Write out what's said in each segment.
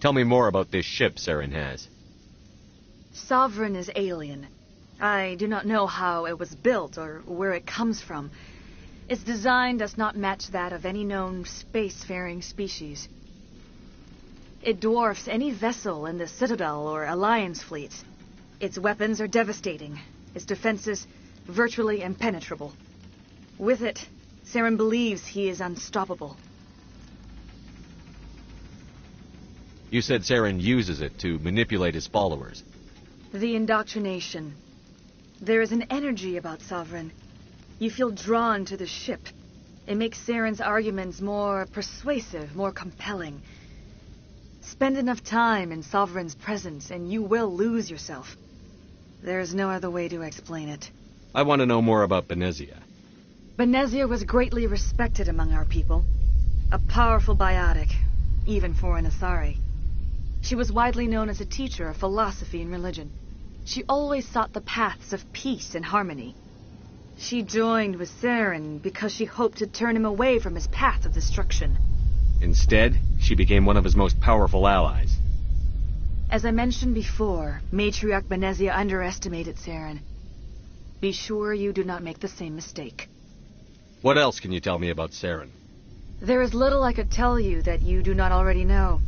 Tell me more about this ship Saren has. Sovereign is alien. I do not know how it was built or where it comes from. Its design does not match that of any known spacefaring species. It dwarfs any vessel in the Citadel or Alliance fleets. Its weapons are devastating, its defenses virtually impenetrable. With it, Saren believes he is unstoppable. You said Saren uses it to manipulate his followers. The indoctrination. There is an energy about Sovereign. You feel drawn to the ship. It makes Saren's arguments more persuasive, more compelling. Spend enough time in Sovereign's presence and you will lose yourself. There's no other way to explain it. I want to know more about Benezia. Benezia was greatly respected among our people. A powerful biotic, even for an Asari. She was widely known as a teacher of philosophy and religion. She always sought the paths of peace and harmony. She joined with Saren because she hoped to turn him away from his path of destruction. Instead, she became one of his most powerful allies. As I mentioned before, Matriarch Benezia underestimated Saren. Be sure you do not make the same mistake. What else can you tell me about Saren? There is little I could tell you that you do not already know.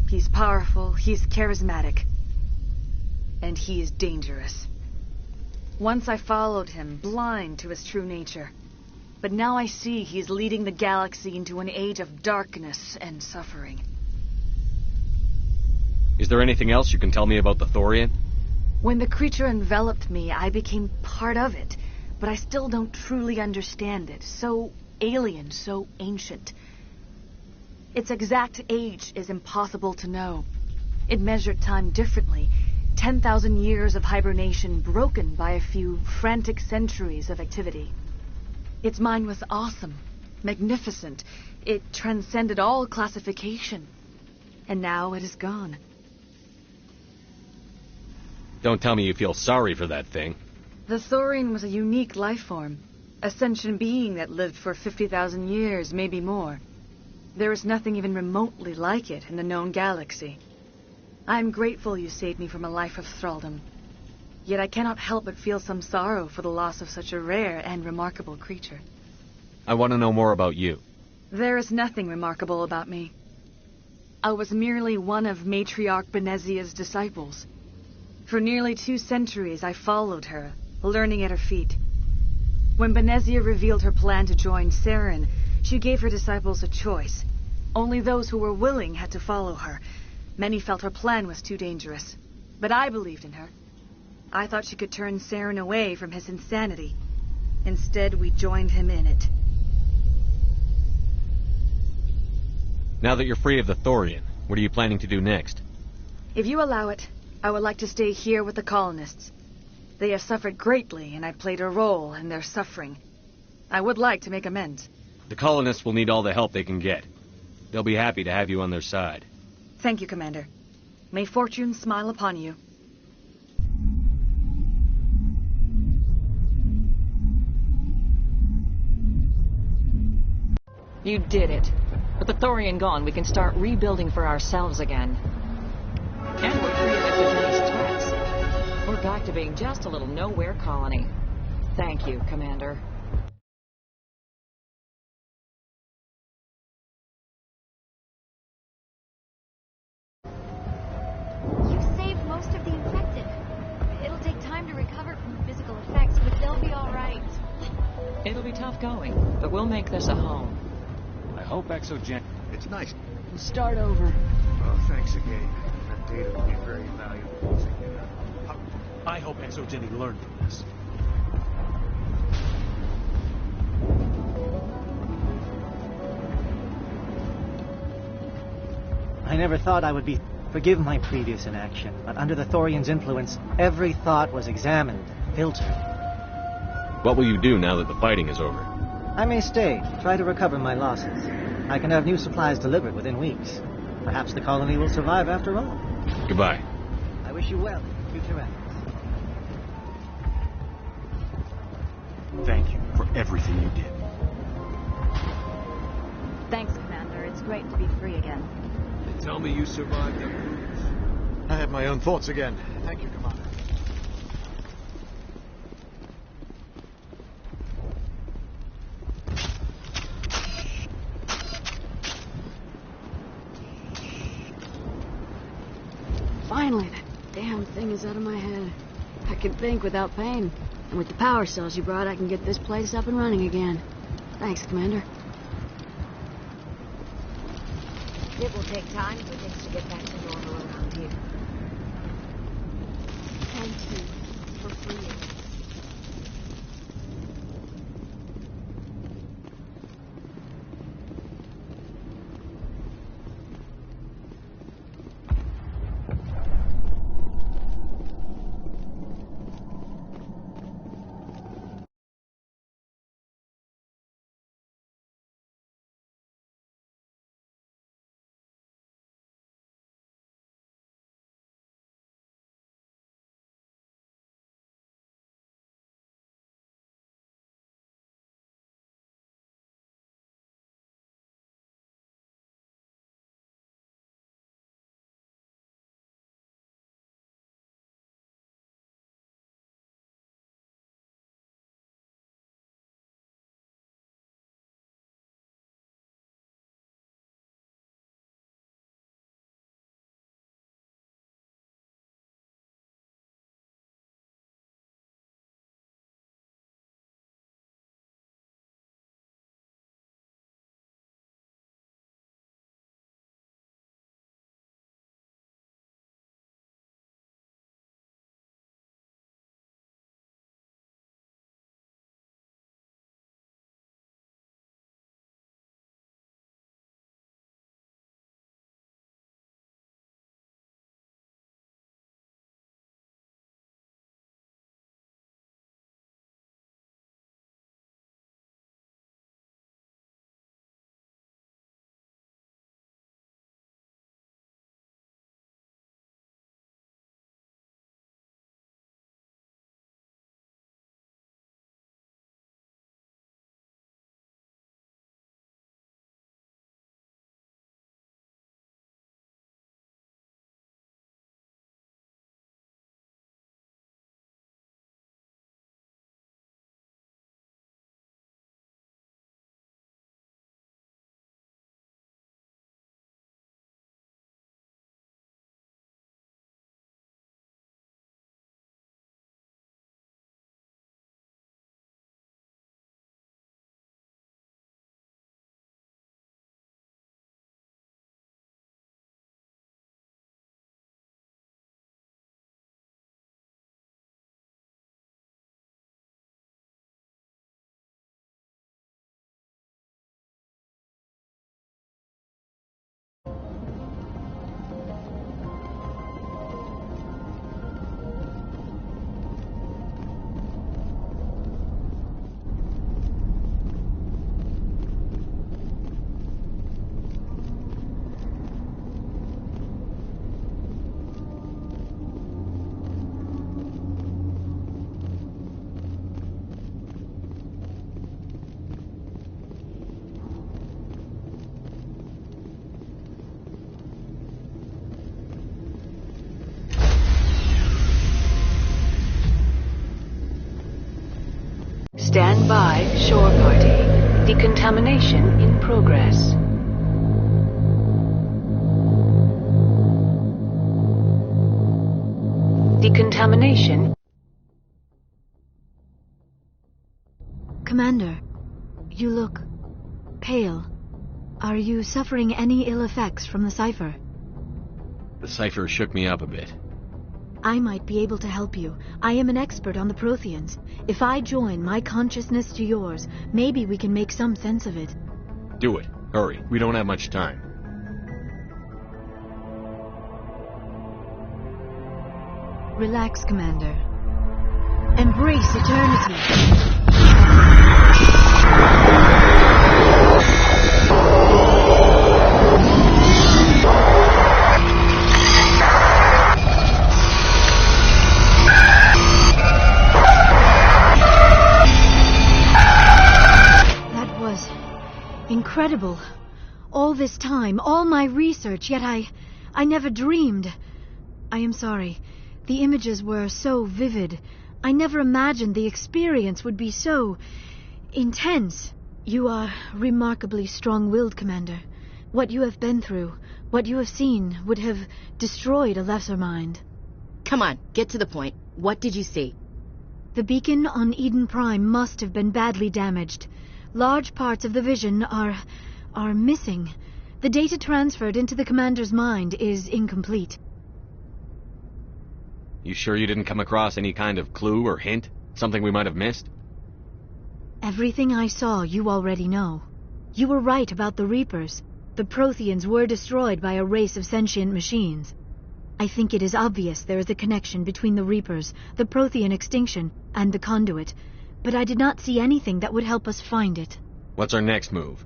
He's powerful, he's charismatic, and he is dangerous. Once I followed him, blind to his true nature. But now I see he's leading the galaxy into an age of darkness and suffering. Is there anything else you can tell me about the Thorian? When the creature enveloped me, I became part of it, but I still don't truly understand it. So alien, so ancient. Its exact age is impossible to know. It measured time differently. 10,000 years of hibernation broken by a few frantic centuries of activity. Its mind was awesome, magnificent. It transcended all classification. And now it is gone. Don't tell me you feel sorry for that thing. The Thorian was a unique life form. A sentient being that lived for 50,000 years, maybe more. There is nothing even remotely like it in the known galaxy. I'm grateful you saved me from a life of thraldom. Yet I cannot help but feel some sorrow for the loss of such a rare and remarkable creature. I want to know more about you. There is nothing remarkable about me. I was merely one of Matriarch Benezia's disciples. For nearly 2 centuries I followed her, learning at her feet. When Benezia revealed her plan to join Saren, she gave her disciples a choice. Only those who were willing had to follow her. Many felt her plan was too dangerous, but I believed in her. I thought she could turn Saren away from his insanity. Instead, we joined him in it. Now that you're free of the Thorian, what are you planning to do next? If you allow it, I would like to stay here with the colonists. They have suffered greatly, and I played a role in their suffering. I would like to make amends. The colonists will need all the help they can get. They'll be happy to have you on their side. Thank you, Commander. May fortune smile upon you. You did it. With the Thorian gone, we can start rebuilding for ourselves again. And we're free of exogenous threats. We're back to being just a little nowhere colony. Thank you, Commander. You saved most of the infected. It'll take time to recover from the physical effects, but they'll be all right. It'll be tough going, but we'll make this a home. I hope Exogen... It's nice. We'll start over. Oh, thanks again. That data will be very valuable. I hope Exogeny learned from this. I never thought I would be... Forgive my previous inaction, but under the Thorian's influence, every thought was examined, filtered. What will you do now that the fighting is over? I may stay, try to recover my losses. I can have new supplies delivered within weeks. Perhaps the colony will survive after all. Goodbye. I wish you well in your future efforts. Thank you for everything you did. Thanks, Commander. It's great to be free again. tell me you survived the cruise? I have my own thoughts again. Thank you, Commander. Finally, that damn thing is out of my head. I can think without pain. And with the power cells you brought, I can get this place up and running again. Thanks, Commander. It will take time for things to get back to normal around here. Thank you for freeing us. Stand by, shore party. Decontamination in progress. Decontamination. Commander, you look pale. Are you suffering any ill effects from the cipher? The cipher shook me up a bit. I might be able to help you. I am an expert on the Protheans. If I join my consciousness to yours, maybe we can make some sense of it. Do it. Hurry. We don't have much time. Relax, Commander. Embrace eternity. Incredible. All this time, all my research, yet I never dreamed. I am sorry. The images were so vivid. I never imagined the experience would be so intense. You are remarkably strong-willed, Commander. What you have been through, what you have seen, would have destroyed a lesser mind. Come on, get to the point. What did you see? The beacon on Eden Prime must have been badly damaged. Large parts of the vision are missing. The data transferred into the Commander's mind is incomplete. You sure you didn't come across any kind of clue or hint? Something we might have missed? Everything I saw you already know. You were right about the Reapers. The Protheans were destroyed by a race of sentient machines. I think it is obvious there is a connection between the Reapers, the Prothean extinction, and the Conduit, but I did not see anything that would help us find it. What's our next move?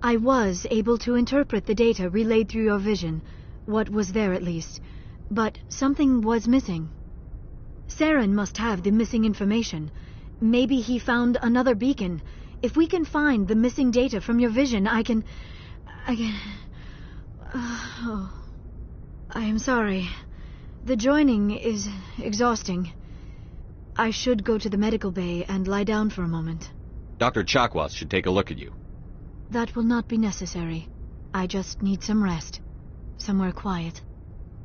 I was able to interpret the data relayed through your vision, what was there at least, but something was missing. Saren must have the missing information. Maybe he found another beacon. If we can find the missing data from your vision, I can... Oh, I am sorry. The joining is exhausting. I should go to the medical bay and lie down for a moment. Dr. Chakwas should take a look at you. That will not be necessary. I just need some rest. Somewhere quiet.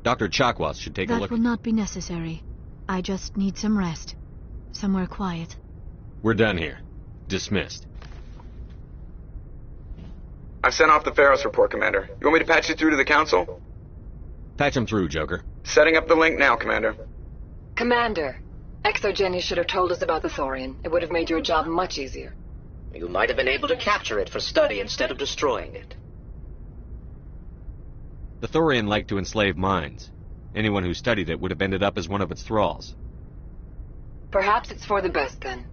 Dr. Chakwas should take a look. That will not be necessary. I just need some rest. Somewhere quiet. We're done here. Dismissed. I've sent off the Pharos report, Commander. You want me to patch you through to the Council? Patch him through, Joker. Setting up the link now, Commander. Commander, Exogenius should have told us about the Thorian. It would have made your job much easier. You might have been able to capture it for study instead of destroying it. The Thorian liked to enslave minds. Anyone who studied it would have ended up as one of its thralls. Perhaps it's for the best, then.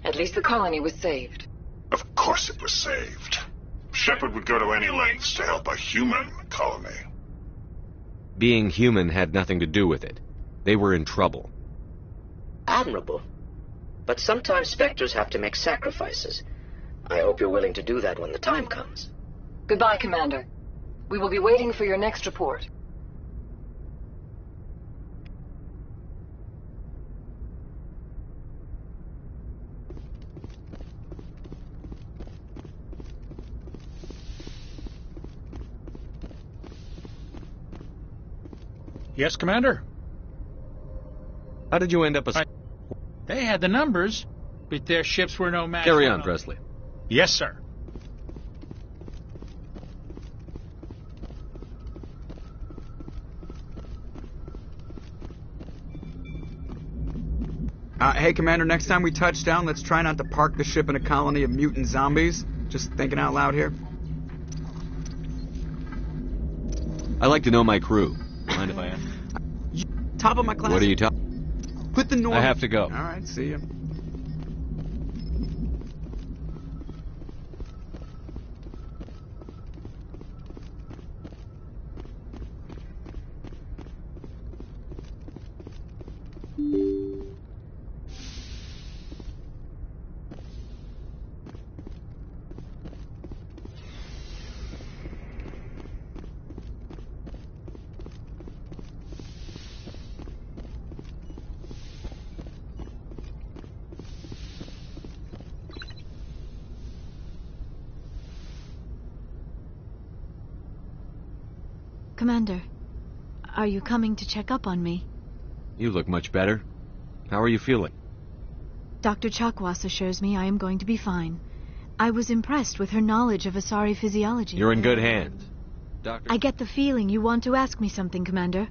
At least the colony was saved. Of course it was saved. Shepard would go to any lengths to help a human colony. Being human had nothing to do with it. They were in trouble. Admirable. But sometimes Spectres have to make sacrifices. I hope you're willing to do that when the time comes. Goodbye, Commander. We will be waiting for your next report. Yes, Commander? How did you end up They had the numbers, but their ships were no match. Carry on, Presley. Yes, sir. Hey, Commander, next time we touch down, let's try not to park the ship in a colony of mutant zombies. Just thinking out loud here. I like to know my crew. Mind if I ask? Top of my class. What are you talking? Put the normal... I have to go. All right, see ya. Commander, are you coming to check up on me? You look much better. How are you feeling? Dr. Chakwas assures me I am going to be fine. I was impressed with her knowledge of Asari physiology. You're in good hands. Doctor... I get the feeling you want to ask me something, Commander.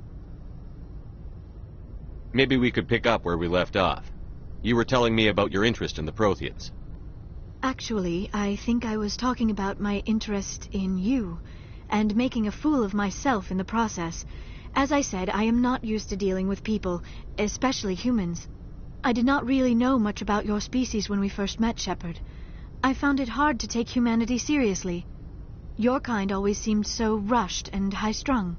Maybe we could pick up where we left off. You were telling me about your interest in the Protheans. Actually, I think I was talking about my interest in you, and making a fool of myself in the process. As I said, I am not used to dealing with people, especially humans. I did not really know much about your species when we first met, Shepard. I found it hard to take humanity seriously. Your kind always seemed so rushed and high-strung.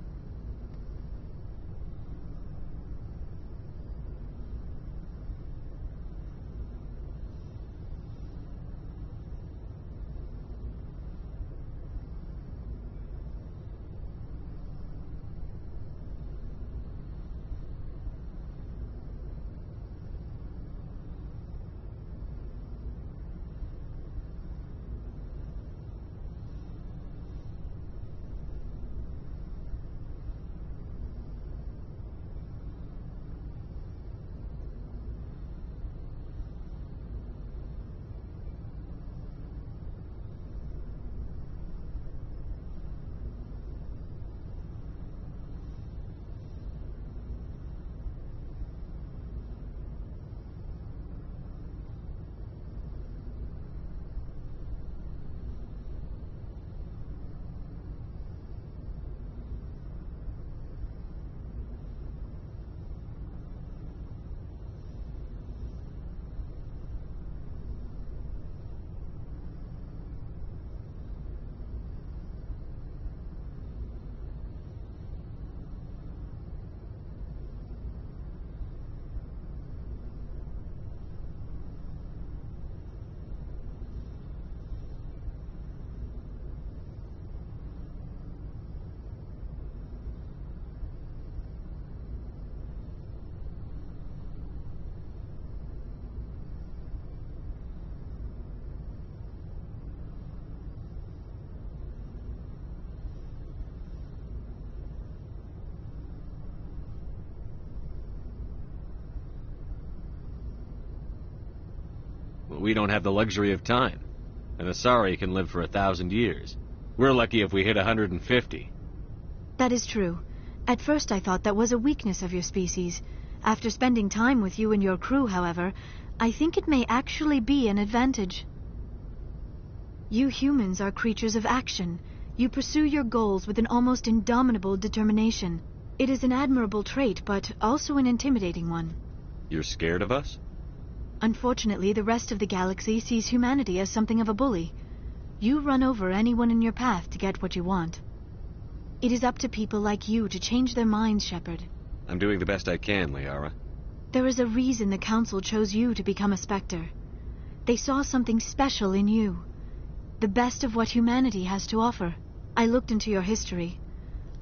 we don't have the luxury of time. An Asari can live for 1,000 years. We're lucky if we hit 150. That is true. At first I thought that was a weakness of your species. After spending time with you and your crew, however, I think it may actually be an advantage. You humans are creatures of action. You pursue your goals with an almost indomitable determination. It is an admirable trait, but also an intimidating one. You're scared of us? Unfortunately, the rest of the galaxy sees humanity as something of a bully. You run over anyone in your path to get what you want. It is up to people like you to change their minds, Shepard. I'm doing the best I can, Liara. There is a reason the Council chose you to become a Spectre. They saw something special in you. The best of what humanity has to offer. I looked into your history.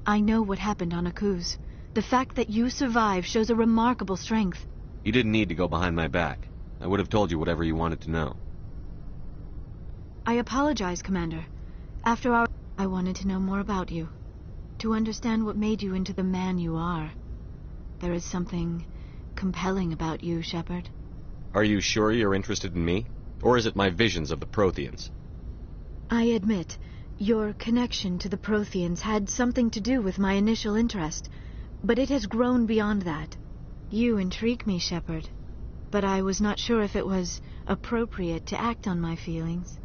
I know what happened on Akuz. The fact that you survived shows a remarkable strength. You didn't need to go behind my back. I would have told you whatever you wanted to know. I apologize, Commander. After our... I wanted to know more about you. To understand what made you into the man you are. There is something compelling about you, Shepard. Are you sure you're interested in me? Or is it my visions of the Protheans? I admit, your connection to the Protheans had something to do with my initial interest, but it has grown beyond that. You intrigue me, Shepard, but I was not sure if it was appropriate to act on my feelings.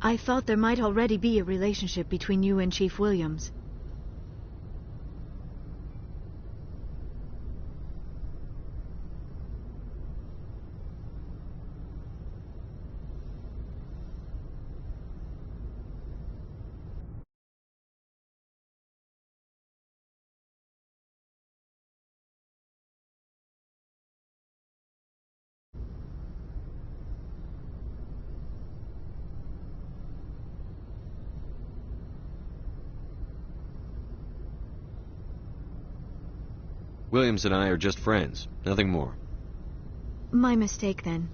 I thought there might already be a relationship between you and Chief Williams. Williams and I are just friends, nothing more. My mistake, then.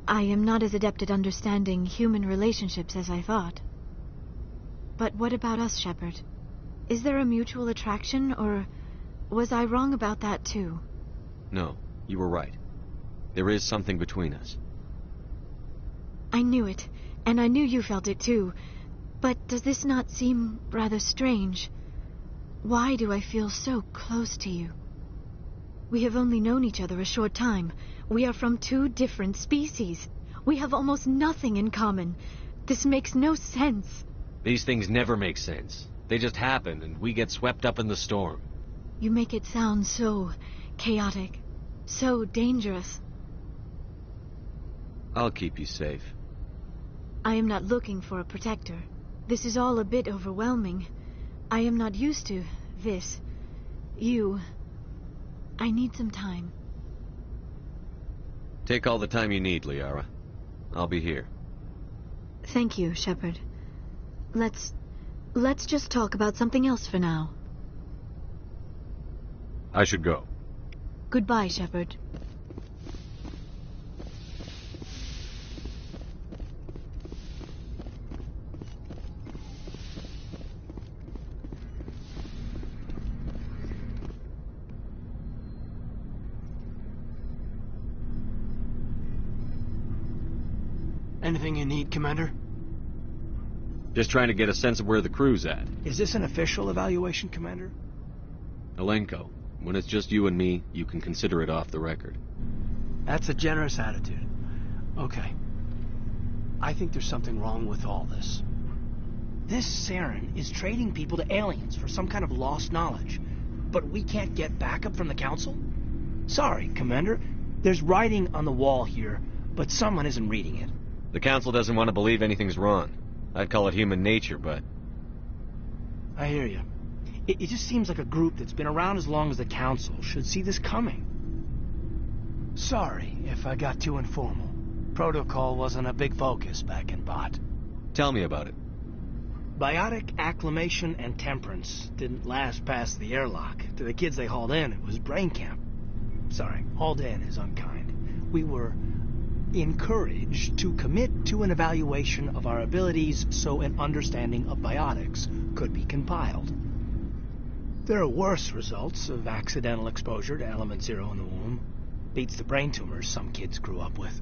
I am not as adept at understanding human relationships as I thought. But what about us, Shepard? Is there a mutual attraction, or was I wrong about that too? No, you were right. There is something between us. I knew it, and I knew you felt it too. But does this not seem rather strange? Why do I feel so close to you? We have only known each other a short time. We are from two different species. We have almost nothing in common. This makes no sense. These things never make sense. They just happen, and we get swept up in the storm. You make it sound so chaotic, so dangerous. I'll keep you safe. I am not looking for a protector. This is all a bit overwhelming. I am not used to this. You... I need some time. Take all the time you need, Liara. I'll be here. Thank you, Shepard. Let's just talk about something else for now. I should go. Goodbye, Shepard. Anything you need, Commander? Just trying to get a sense of where the crew's at. Is this an official evaluation, Commander? Alenko, when it's just you and me, you can consider it off the record. That's a generous attitude. Okay. I think there's something wrong with all this. This Saren is trading people to aliens for some kind of lost knowledge. But we can't get backup from the Council? Sorry, Commander. There's writing on the wall here, but someone isn't reading it. The Council doesn't want to believe anything's wrong. I'd call it human nature, but... I hear you. It just seems like a group that's been around as long as the Council should see this coming. Sorry if I got too informal. Protocol wasn't a big focus back in Bot. Tell me about it. Biotic acclimation and temperance didn't last past the airlock. To the kids they hauled in, it was brain camp. Sorry, hauled in is unkind. We were encouraged to commit to an evaluation of our abilities so an understanding of biotics could be compiled. There are worse results of accidental exposure to element 0 in the womb. Beats the brain tumors some kids grew up with.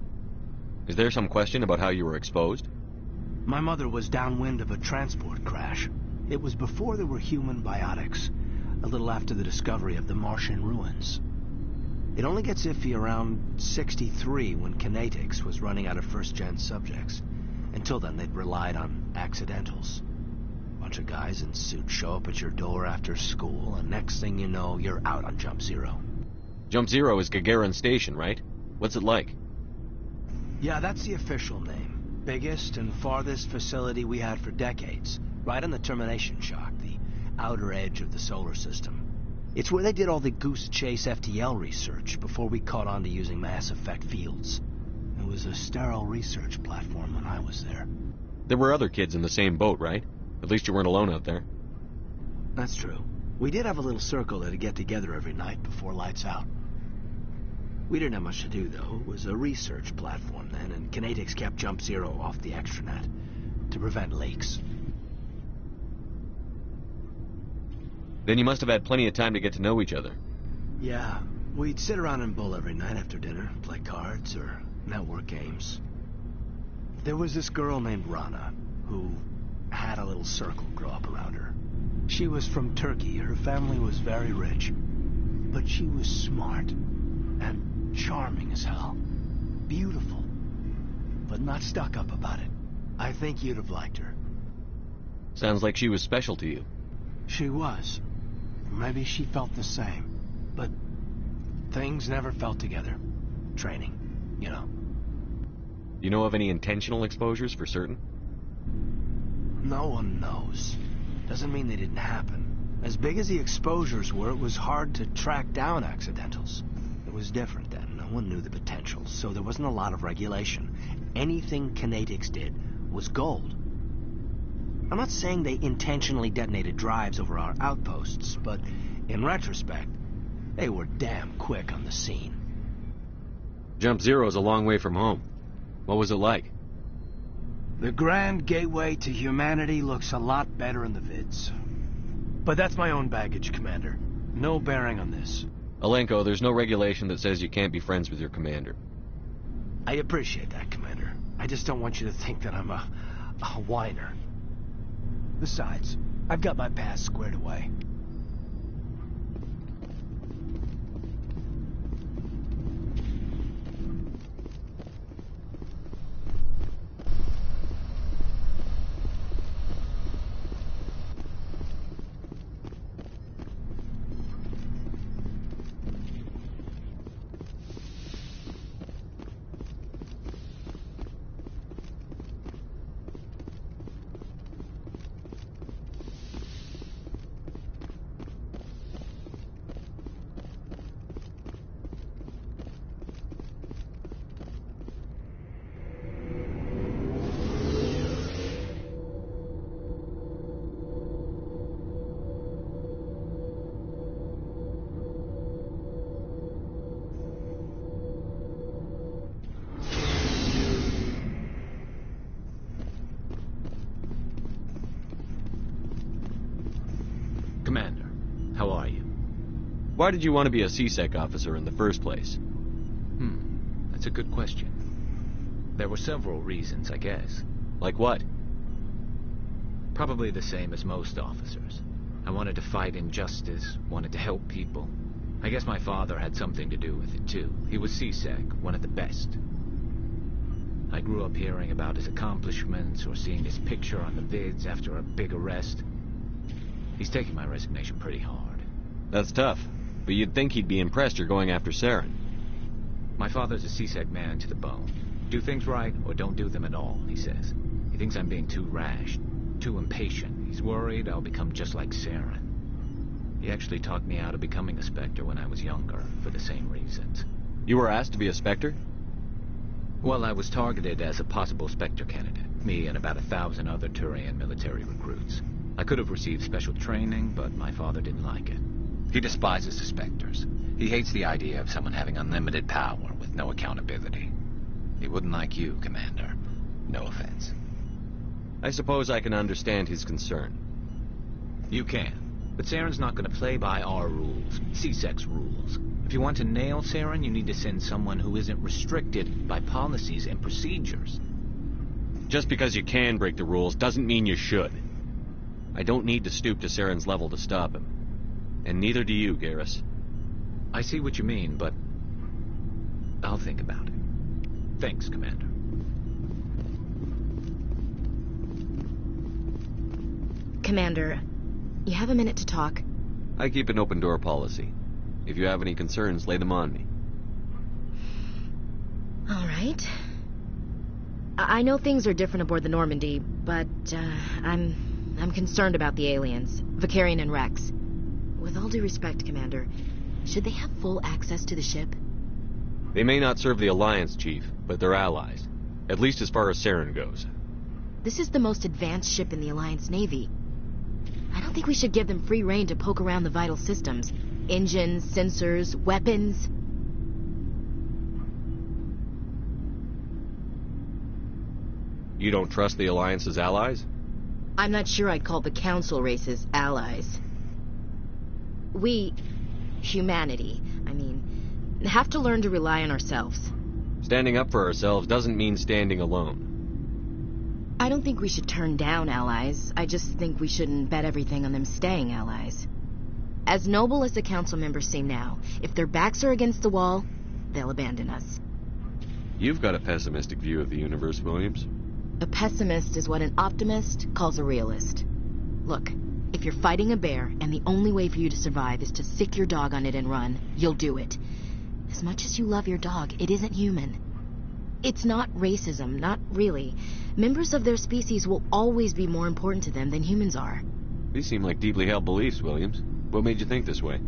Is there some question about how you were exposed? My mother was downwind of a transport crash. It was before there were human biotics, a little after the discovery of the Martian ruins. It only gets iffy around 63 when Kinetics was running out of first-gen subjects. Until then, they'd relied on accidentals. Bunch of guys in suits show up at your door after school, and next thing you know, you're out on Jump Zero. Jump Zero is Gagarin Station, right? What's it like? Yeah, that's the official name. Biggest and farthest facility we had for decades. Right on the termination shock, the outer edge of the solar system. It's where they did all the Goose Chase FTL research before we caught on to using mass effect fields. It was a sterile research platform when I was there. There were other kids in the same boat, right? At least you weren't alone out there. That's true. We did have a little circle that'd get together every night before lights out. We didn't have much to do, though. It was a research platform then, and Kinetics kept Jump Zero off the extranet to prevent leaks. Then you must have had plenty of time to get to know each other. Yeah, we'd sit around and bull every night after dinner, play cards or network games. There was this girl named Rana, who had a little circle grow up around her. She was from Turkey. Her family was very rich. But she was smart and charming as hell. Beautiful. But not stuck up about it. I think you'd have liked her. Sounds like she was special to you. She was. Maybe she felt the same. But things never felt together. Training, you know. You know of any intentional exposures for certain? No one knows. Doesn't mean they didn't happen. As big as the exposures were, it was hard to track down accidentals. It was different then. No one knew the potential, so there wasn't a lot of regulation. Anything Kinetics did was gold. I'm not saying they intentionally detonated drives over our outposts, but in retrospect, they were damn quick on the scene. Jump Zero is a long way from home. What was it like? The grand gateway to humanity looks a lot better in the vids. But that's my own baggage, Commander. No bearing on this. Alenko, there's no regulation that says you can't be friends with your commander. I appreciate that, Commander. I just don't want you to think that I'm a whiner. Besides, I've got my past squared away. Commander, how are you? Why did you want to be a CSEC officer in the first place? That's a good question. There were several reasons, I guess. Like what? Probably the same as most officers. I wanted to fight injustice, wanted to help people. I guess my father had something to do with it, too. He was CSEC, one of the best. I grew up hearing about his accomplishments or seeing his picture on the vids after a big arrest. He's taking my resignation pretty hard. That's tough, but you'd think he'd be impressed you're going after Saren. My father's a CSEC man to the bone. Do things right or don't do them at all, he says. He thinks I'm being too rash, too impatient. He's worried I'll become just like Saren. He actually talked me out of becoming a Spectre when I was younger, for the same reasons. You were asked to be a Spectre? Well, I was targeted as a possible Spectre candidate. Me and about 1,000 other Turian military recruits. I could have received special training, but my father didn't like it. He despises the Spectres. He hates the idea of someone having unlimited power with no accountability. He wouldn't like you, Commander. No offense. I suppose I can understand his concern. You can. But Saren's not going to play by our rules, CSEC's rules. If you want to nail Saren, you need to send someone who isn't restricted by policies and procedures. Just because you can break the rules doesn't mean you should. I don't need to stoop to Saren's level to stop him. And neither do you, Garrus. I see what you mean, but I'll think about it. Thanks, Commander. Commander, you have a minute to talk? I keep an open door policy. If you have any concerns, lay them on me. All right. I know things are different aboard the Normandy, but I'm concerned about the aliens, Vicarian and Rex. With all due respect, Commander, should they have full access to the ship? They may not serve the Alliance, Chief, but they're allies. At least as far as Saren goes. This is the most advanced ship in the Alliance Navy. I don't think we should give them free rein to poke around the vital systems. Engines, sensors, weapons. You don't trust the Alliance's allies? I'm not sure I'd call the Council races allies. We, humanity, have to learn to rely on ourselves. Standing up for ourselves doesn't mean standing alone. I don't think we should turn down allies. I just think we shouldn't bet everything on them staying allies. As noble as the Council members seem now, if their backs are against the wall, they'll abandon us. You've got a pessimistic view of the universe, Williams. A pessimist is what an optimist calls a realist. Look, if you're fighting a bear and the only way for you to survive is to sick your dog on it and run, you'll do it. As much as you love your dog, it isn't human. It's not racism, not really. Members of their species will always be more important to them than humans are. These seem like deeply held beliefs, Williams. What made you think this way?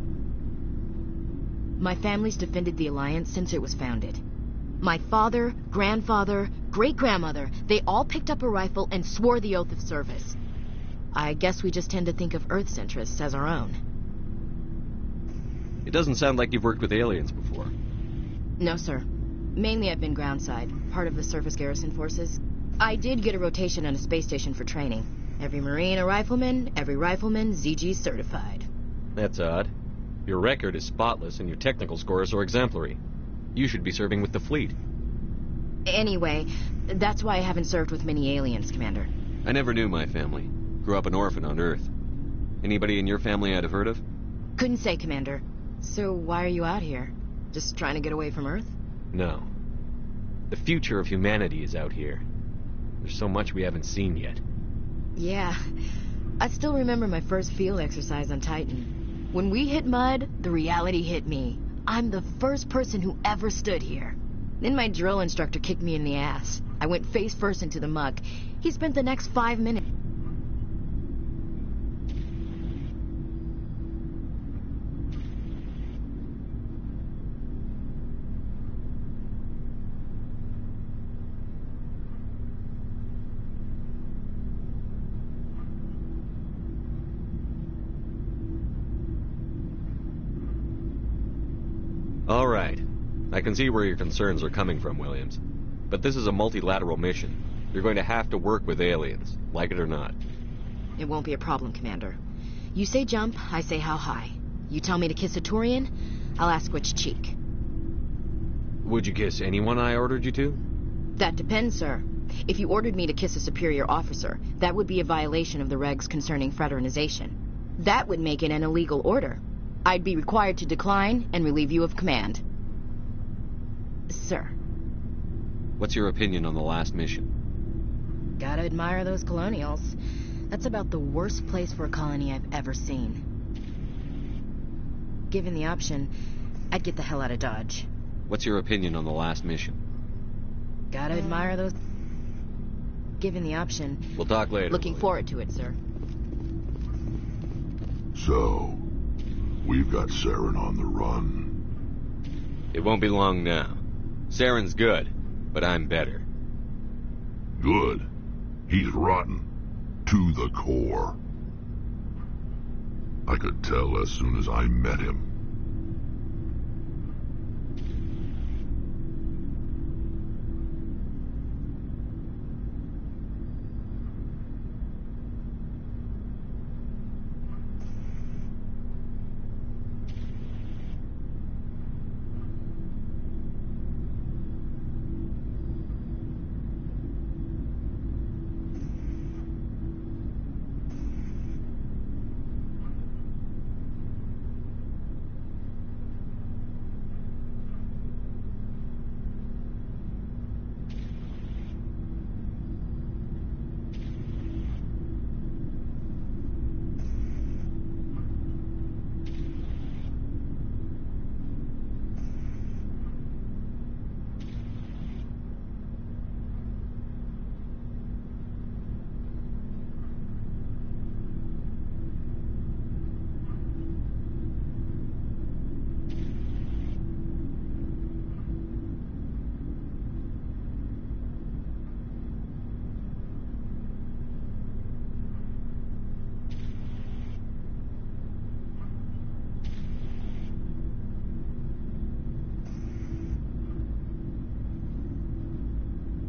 My family's defended the Alliance since it was founded. My father, grandfather, great-grandmother, they all picked up a rifle and swore the oath of service. I guess we just tend to think of Earth's interests as our own. It doesn't sound like you've worked with aliens before. No, sir. Mainly I've been groundside, part of the surface garrison forces. I did get a rotation on a space station for training. Every Marine a rifleman, every rifleman ZG certified. That's odd. Your record is spotless and your technical scores are exemplary. You should be serving with the fleet. Anyway, that's why I haven't served with many aliens, Commander. I never knew my family. Grew up an orphan on Earth. Anybody in your family I'd have heard of? Couldn't say, Commander. So why are you out here? Just trying to get away from Earth? No. The future of humanity is out here. There's so much we haven't seen yet. Yeah. I still remember my first field exercise on Titan. When we hit mud, the reality hit me. I'm the first person who ever stood here. Then my drill instructor kicked me in the ass. I went face first into the muck. He spent the next 5 minutes... All right. I can see where your concerns are coming from, Williams. But this is a multilateral mission. You're going to have to work with aliens, like it or not. It won't be a problem, Commander. You say jump, I say how high. You tell me to kiss a Turian, I'll ask which cheek. Would you kiss anyone I ordered you to? That depends, sir. If you ordered me to kiss a superior officer, that would be a violation of the regs concerning fraternization. That would make it an illegal order. I'd be required to decline and relieve you of command. Sir. What's your opinion on the last mission? Gotta admire those colonials. That's about the worst place for a colony I've ever seen. Given the option, I'd get the hell out of Dodge. What's your opinion on the last mission? Gotta admire those... Given the option... We'll talk later. Looking forward to it, sir. So, we've got Saren on the run. It won't be long now. Saren's good, but I'm better. Good. He's rotten. To the core. I could tell as soon as I met him.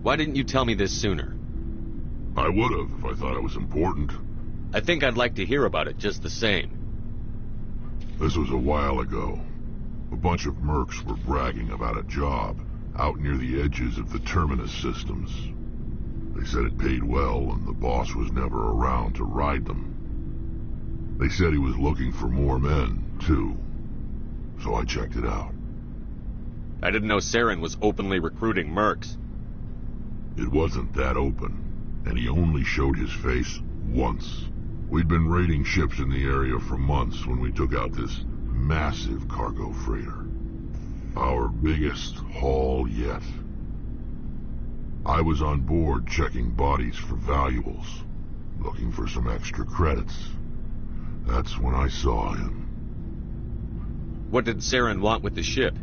Why didn't you tell me this sooner? I would have if I thought it was important. I think I'd like to hear about it just the same. This was a while ago. A bunch of mercs were bragging about a job out near the edges of the Terminus systems. They said it paid well and the boss was never around to ride them. They said he was looking for more men, too. So I checked it out. I didn't know Saren was openly recruiting mercs. It wasn't that open, and he only showed his face once. We'd been raiding ships in the area for months when we took out this massive cargo freighter. Our biggest haul yet. I was on board checking bodies for valuables, looking for some extra credits. That's when I saw him. What did Saren want with the ship?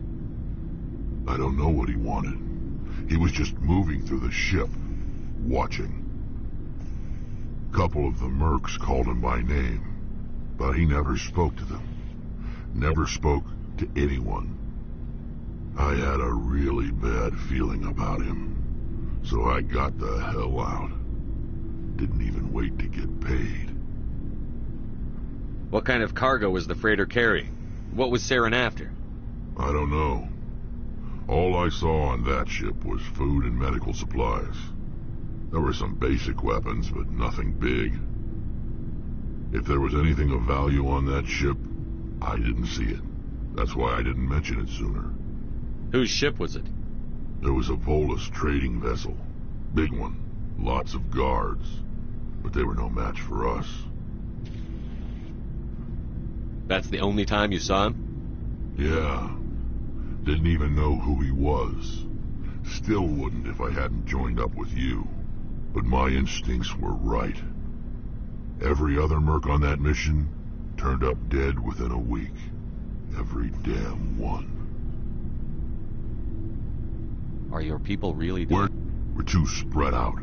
I don't know what he wanted. He was just moving through the ship, watching. A couple of the mercs called him by name, but he never spoke to them. Never spoke to anyone. I had a really bad feeling about him, so I got the hell out. Didn't even wait to get paid. What kind of cargo was the freighter carrying? What was Saren after? I don't know. All I saw on that ship was food and medical supplies. There were some basic weapons, but nothing big. If there was anything of value on that ship, I didn't see it. That's why I didn't mention it sooner. Whose ship was it? There was a Polis trading vessel. Big one. Lots of guards. But they were no match for us. That's the only time you saw him? Yeah. Didn't even know who he was. Still wouldn't if I hadn't joined up with you. But my instincts were right. Every other merc on that mission turned up dead within a week. Every damn one. Are your people really dead? We're too spread out.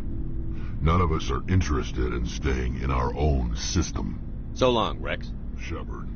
None of us are interested in staying in our own system. So long, Rex. Shepard.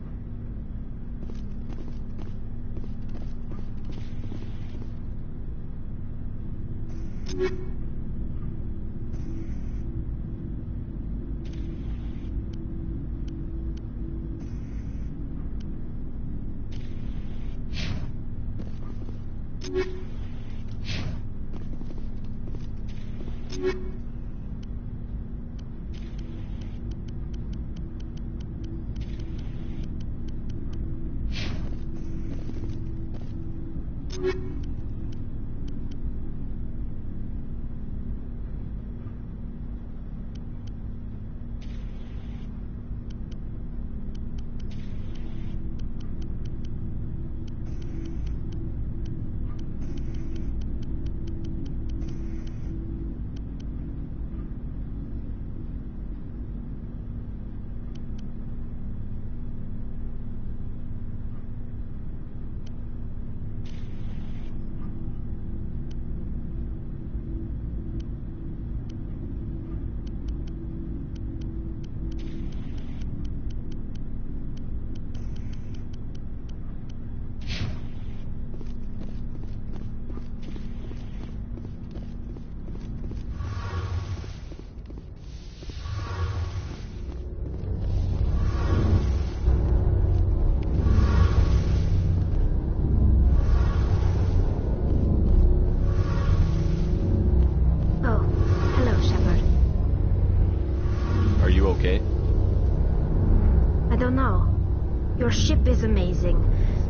Your ship is amazing,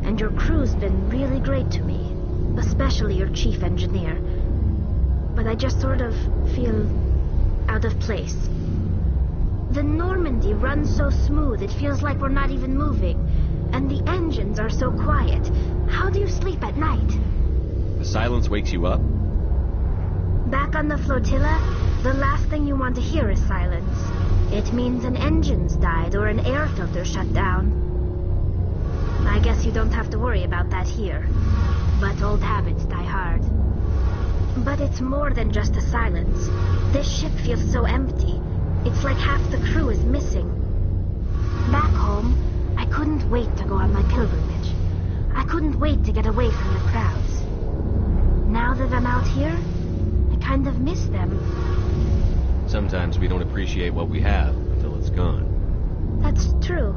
and your crew's been really great to me, especially your chief engineer. But I just sort of feel out of place. The Normandy runs so smooth it feels like we're not even moving, and the engines are so quiet. How do you sleep at night? The silence wakes you up? Back on the flotilla, the last thing you want to hear is silence. It means an engine's died or an air filter shut down. I guess you don't have to worry about that here. But old habits die hard. But it's more than just the silence. This ship feels so empty. It's like half the crew is missing. Back home, I couldn't wait to go on my pilgrimage. I couldn't wait to get away from the crowds. Now that I'm out here, I kind of miss them. Sometimes we don't appreciate what we have until it's gone. That's true.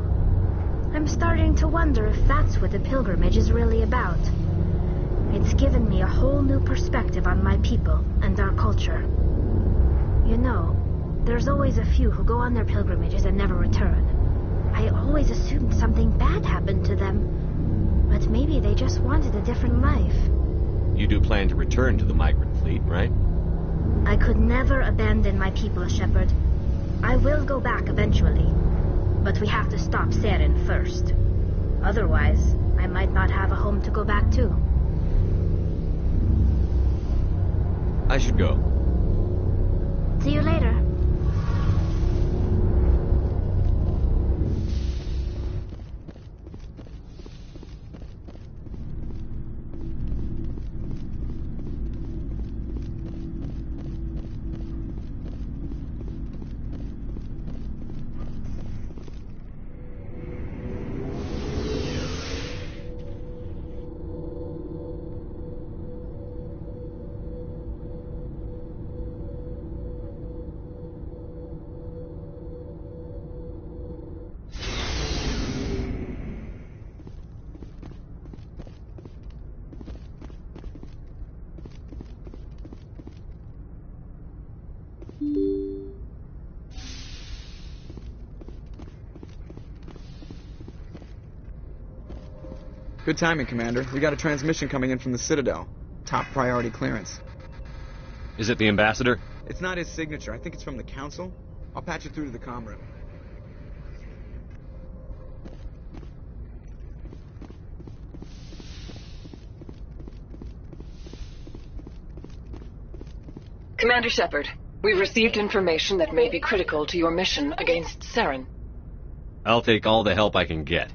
I'm starting to wonder if that's what the pilgrimage is really about. It's given me a whole new perspective on my people and our culture. You know, there's always a few who go on their pilgrimages and never return. I always assumed something bad happened to them, but maybe they just wanted a different life. You do plan to return to the migrant fleet, right? I could never abandon my people, Shepard. I will go back eventually, but we have to stop Saren first. Otherwise, I might not have a home to go back to. I should go. See you later. Good timing, Commander. We got a transmission coming in from the Citadel. Top priority clearance. Is it the Ambassador? It's not his signature. I think it's from the Council. I'll patch it through to the comm room. Commander Shepard, we've received information that may be critical to your mission against Saren. I'll take all the help I can get.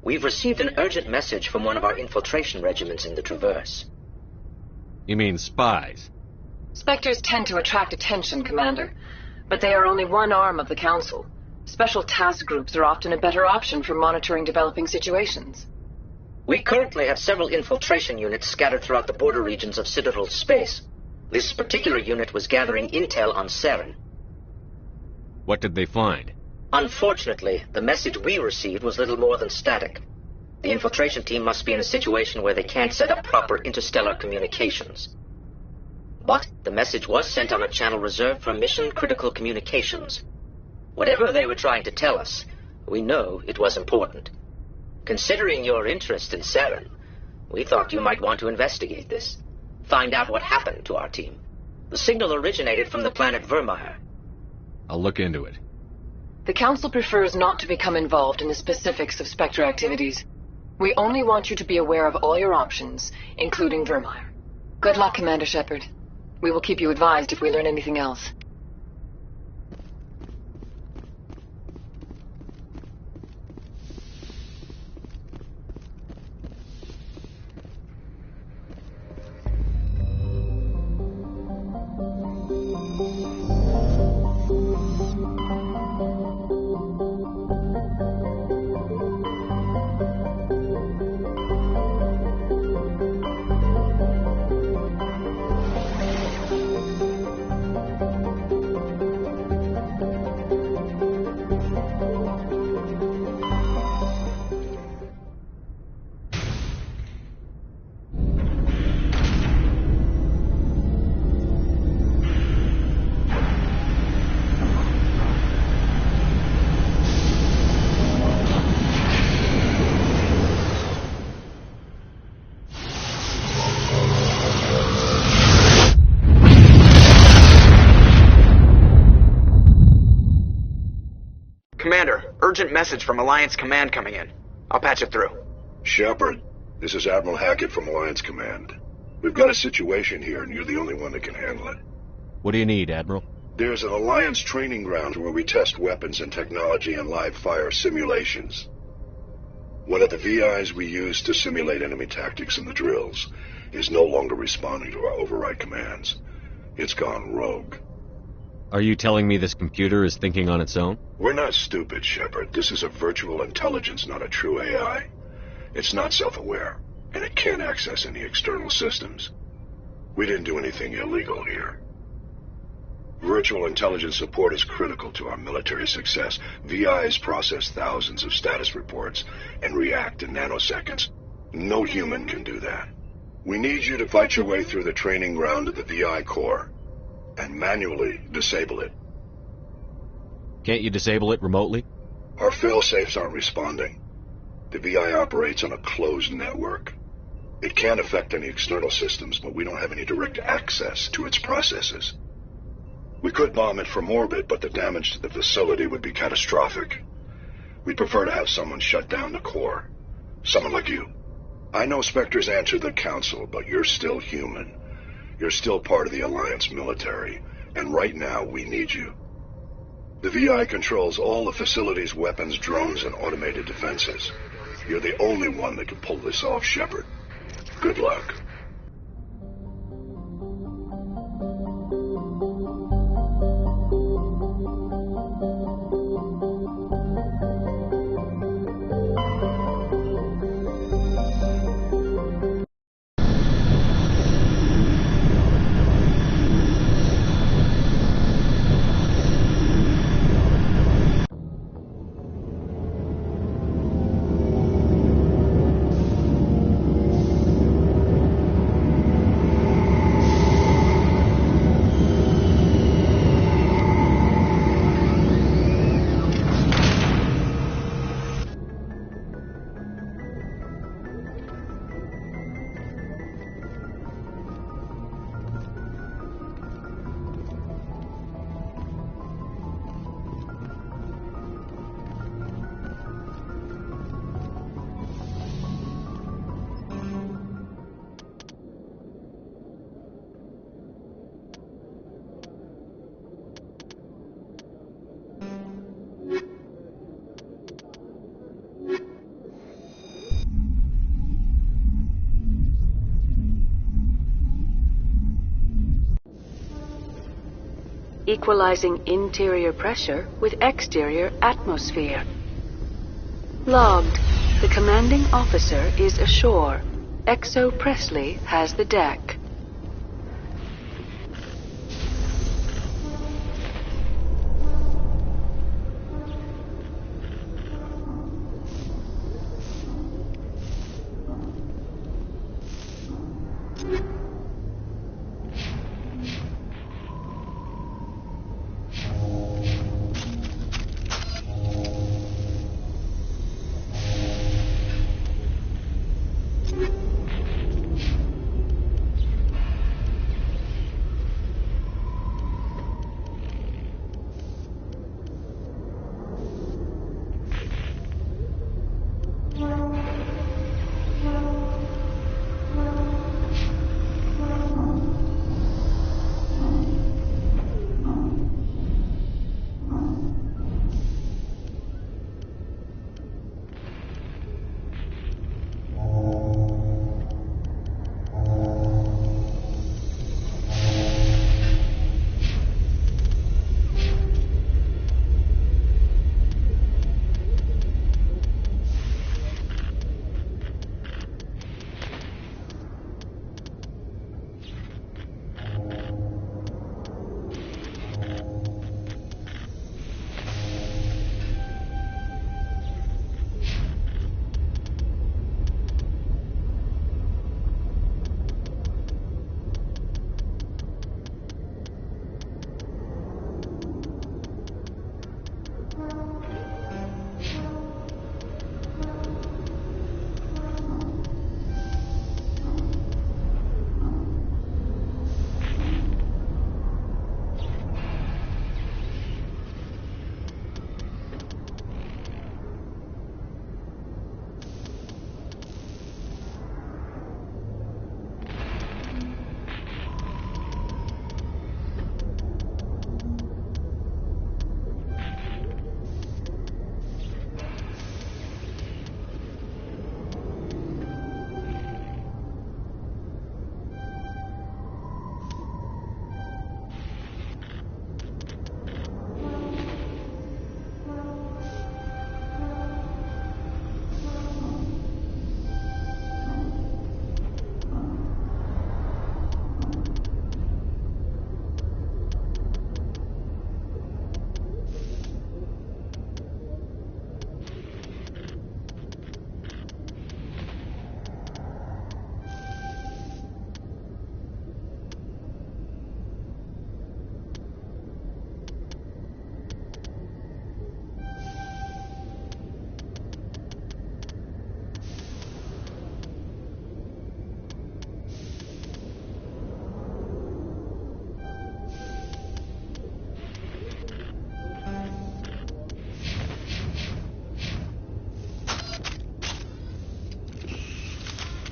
We've received an urgent message from one of our infiltration regiments in the Traverse. You mean spies? Spectres tend to attract attention, Commander, but they are only one arm of the Council. Special task groups are often a better option for monitoring developing situations. We currently have several infiltration units scattered throughout the border regions of Citadel space. This particular unit was gathering intel on Saren. What did they find? Unfortunately, the message we received was little more than static. The infiltration team must be in a situation where they can't set up proper interstellar communications. But the message was sent on a channel reserved for mission-critical communications. Whatever they were trying to tell us, we know it was important. Considering your interest in Saren, we thought you might want to investigate this. Find out what happened to our team. The signal originated from the planet Vermeer. I'll look into it. The Council prefers not to become involved in the specifics of Spectre activities. We only want you to be aware of all your options, including Vermeer. Good luck, Commander Shepard. We will keep you advised if we learn anything else. Commander, urgent message from Alliance Command coming in. I'll patch it through. Shepard, this is Admiral Hackett from Alliance Command. We've got a situation here, and you're the only one that can handle it. What do you need, Admiral? There's an Alliance training ground where we test weapons and technology in live fire simulations. One of the VIs we use to simulate enemy tactics in the drills is no longer responding to our override commands. It's gone rogue. Are you telling me this computer is thinking on its own? We're not stupid, Shepard. This is a virtual intelligence, not a true AI. It's not self-aware, and it can't access any external systems. We didn't do anything illegal here. Virtual intelligence support is critical to our military success. VIs process thousands of status reports and react in nanoseconds. No human can do that. We need you to fight your way through the training ground of the VI core and manually disable it. Can't you disable it remotely? Our fail-safes aren't responding. The VI operates on a closed network. It can't affect any external systems, but we don't have any direct access to its processes. We could bomb it from orbit, but the damage to the facility would be catastrophic. We'd prefer to have someone shut down the core. Someone like you. I know Spectres answered the Council, but you're still human. You're still part of the Alliance military, and right now we need you. The VI controls all the facility's weapons, drones, and automated defenses. You're the only one that can pull this off, Shepard. Good luck. Equalizing interior pressure with exterior atmosphere. Logged. The commanding officer is ashore. Exo Presley has the deck.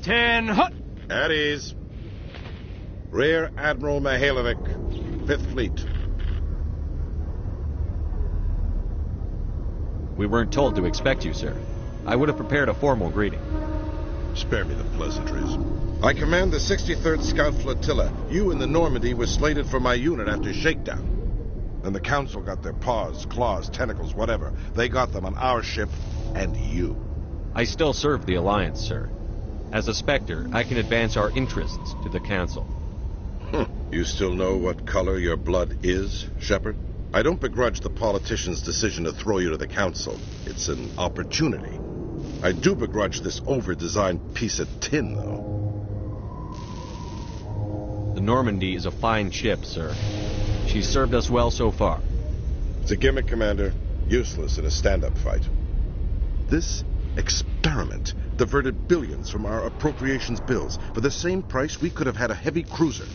10 hut! At ease. Rear Admiral Mihailovic, 5th Fleet. We weren't told to expect you, sir. I would have prepared a formal greeting. Spare me the pleasantries. I command the 63rd Scout Flotilla. You in the Normandy were slated for my unit after shakedown. Then the Council got their paws, claws, tentacles, whatever. They got them on our ship, and you. I still serve the Alliance, sir. As a Spectre, I can advance our interests to the Council. You still know what color your blood is, Shepard? I don't begrudge the politician's decision to throw you to the Council. It's an opportunity. I do begrudge this over-designed piece of tin, though. The Normandy is a fine ship, sir. She's served us well so far. It's a gimmick, Commander. Useless in a stand-up fight. This experiment diverted billions from our appropriations bills. For the same price, we could have had a heavy cruiser.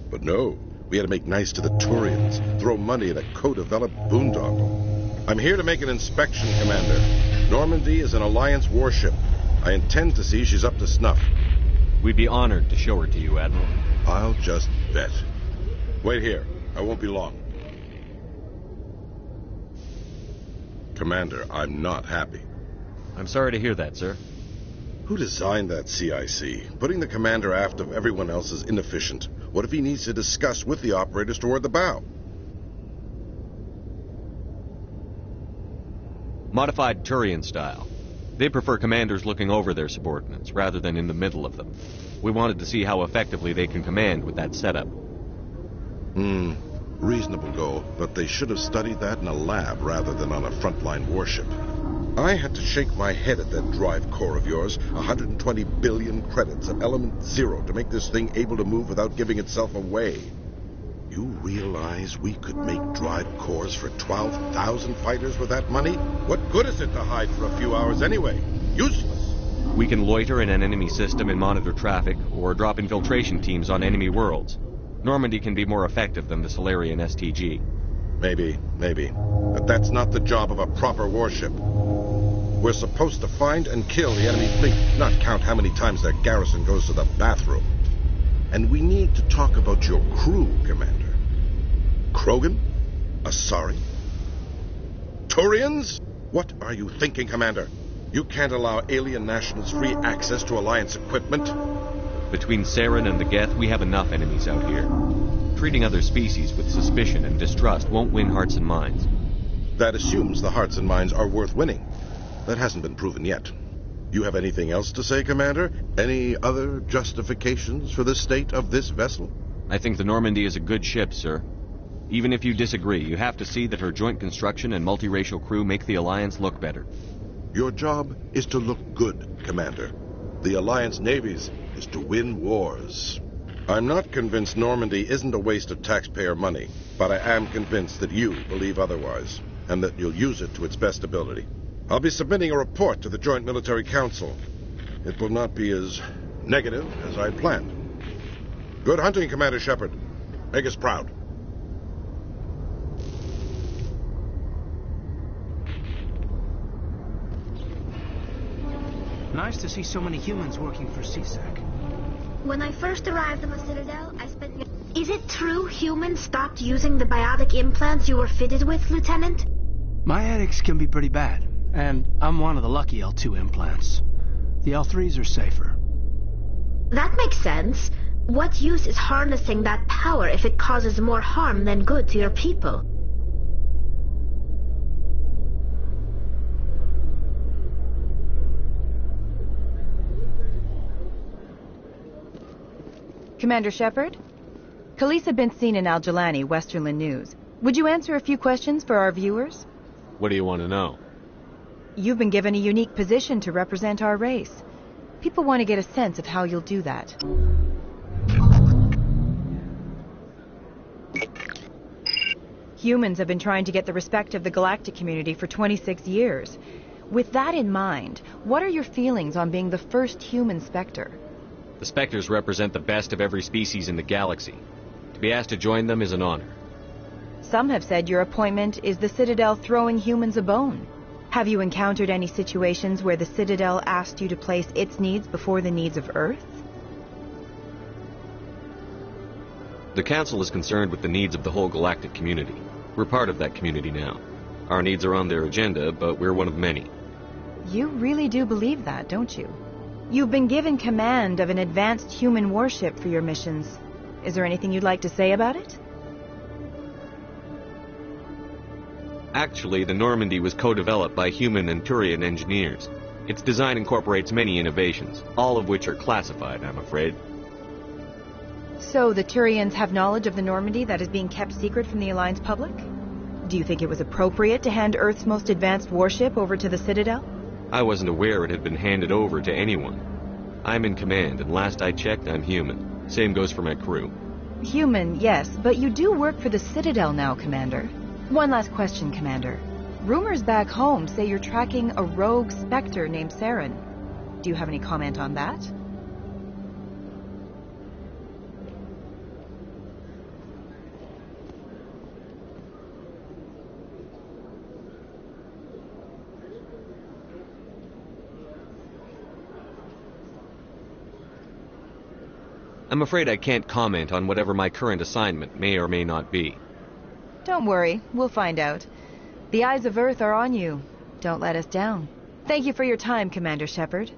But no, we had to make nice to the Turians, throw money at a co-developed boondoggle. I'm here to make an inspection, Commander. Normandy is an Alliance warship. I intend to see she's up to snuff. We'd be honored to show her to you, Admiral. I'll just bet. Wait here. I won't be long. Commander, I'm not happy. I'm sorry to hear that, sir. Who designed that CIC? Putting the commander aft of everyone else is inefficient. What if he needs to discuss with the operators toward the bow? Modified Turian style. They prefer commanders looking over their subordinates, rather than in the middle of them. We wanted to see how effectively they can command with that setup. Reasonable goal, but they should have studied that in a lab rather than on a frontline warship. I had to shake my head at that drive core of yours. 120 billion credits of element 0 to make this thing able to move without giving itself away. You realize we could make drive cores for 12,000 fighters with that money? What good is it to hide for a few hours anyway? Useless. We can loiter in an enemy system and monitor traffic, or drop infiltration teams on enemy worlds. Normandy can be more effective than the Solarian STG. Maybe. But that's not the job of a proper warship. We're supposed to find and kill the enemy fleet, not count how many times their garrison goes to the bathroom. And we need to talk about your crew, Commander. Krogan? Asari? Turians? What are you thinking, Commander? You can't allow alien nationals free access to Alliance equipment. Between Saren and the Geth, we have enough enemies out here. Treating other species with suspicion and distrust won't win hearts and minds. That assumes the hearts and minds are worth winning. That hasn't been proven yet. You have anything else to say, Commander? Any other justifications for the state of this vessel? I think the Normandy is a good ship, sir. Even if you disagree, you have to see that her joint construction and multiracial crew make the Alliance look better. Your job is to look good, Commander. The Alliance navies is to win wars. I'm not convinced Normandy isn't a waste of taxpayer money, but I am convinced that you believe otherwise, and that you'll use it to its best ability. I'll be submitting a report to the Joint Military Council. It will not be as negative as I'd planned. Good hunting, Commander Shepard. Make us proud. Nice to see so many humans working for CSAC. When I first arrived on the Citadel, I spent... Is it true humans stopped using the biotic implants you were fitted with, Lieutenant? My addicts can be pretty bad, and I'm one of the lucky L2 implants. The L3s are safer. That makes sense. What use is harnessing that power if it causes more harm than good to your people? Commander Shepard? Khaleesa been seen in Al-Jalani, Westerland News. Would you answer a few questions for our viewers? What do you want to know? You've been given a unique position to represent our race. People want to get a sense of how you'll do that. Humans have been trying to get the respect of the galactic community for 26 years. With that in mind, what are your feelings on being the first human Spectre? The Spectres represent the best of every species in the galaxy. To be asked to join them is an honor. Some have said your appointment is the Citadel throwing humans a bone. Have you encountered any situations where the Citadel asked you to place its needs before the needs of Earth? The Council is concerned with the needs of the whole galactic community. We're part of that community now. Our needs are on their agenda, but we're one of many. You really do believe that, don't you? You've been given command of an advanced human warship for your missions. Is there anything you'd like to say about it? Actually, the Normandy was co-developed by human and Turian engineers. Its design incorporates many innovations, all of which are classified, I'm afraid. So the Turians have knowledge of the Normandy that is being kept secret from the Alliance public? Do you think it was appropriate to hand Earth's most advanced warship over to the Citadel? I wasn't aware it had been handed over to anyone. I'm in command, and last I checked, I'm human. Same goes for my crew. Human, yes, but you do work for the Citadel now, Commander. One last question, Commander. Rumors back home say you're tracking a rogue Spectre named Saren. Do you have any comment on that? I'm afraid I can't comment on whatever my current assignment may or may not be. Don't worry, we'll find out. The eyes of Earth are on you. Don't let us down. Thank you for your time, Commander Shepard.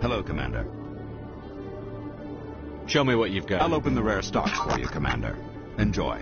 Hello, Commander. Show me what you've got. I'll open the rare stocks for you, Commander. Enjoy.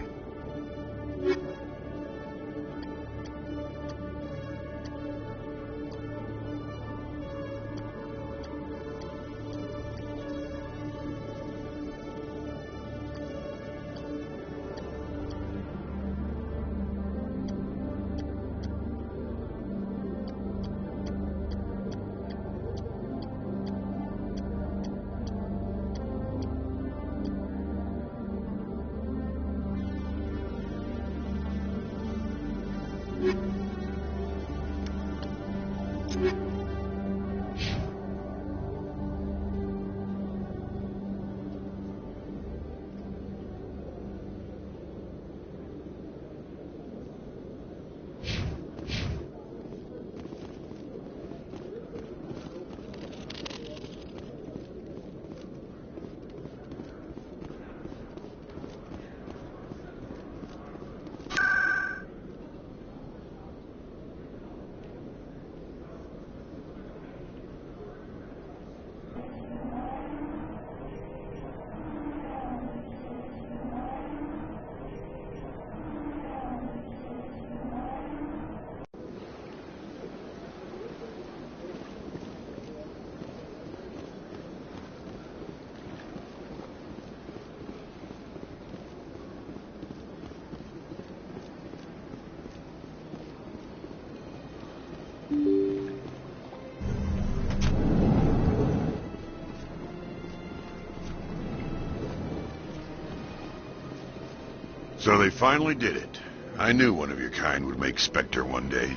So they finally did it. I knew one of your kind would make Spectre one day.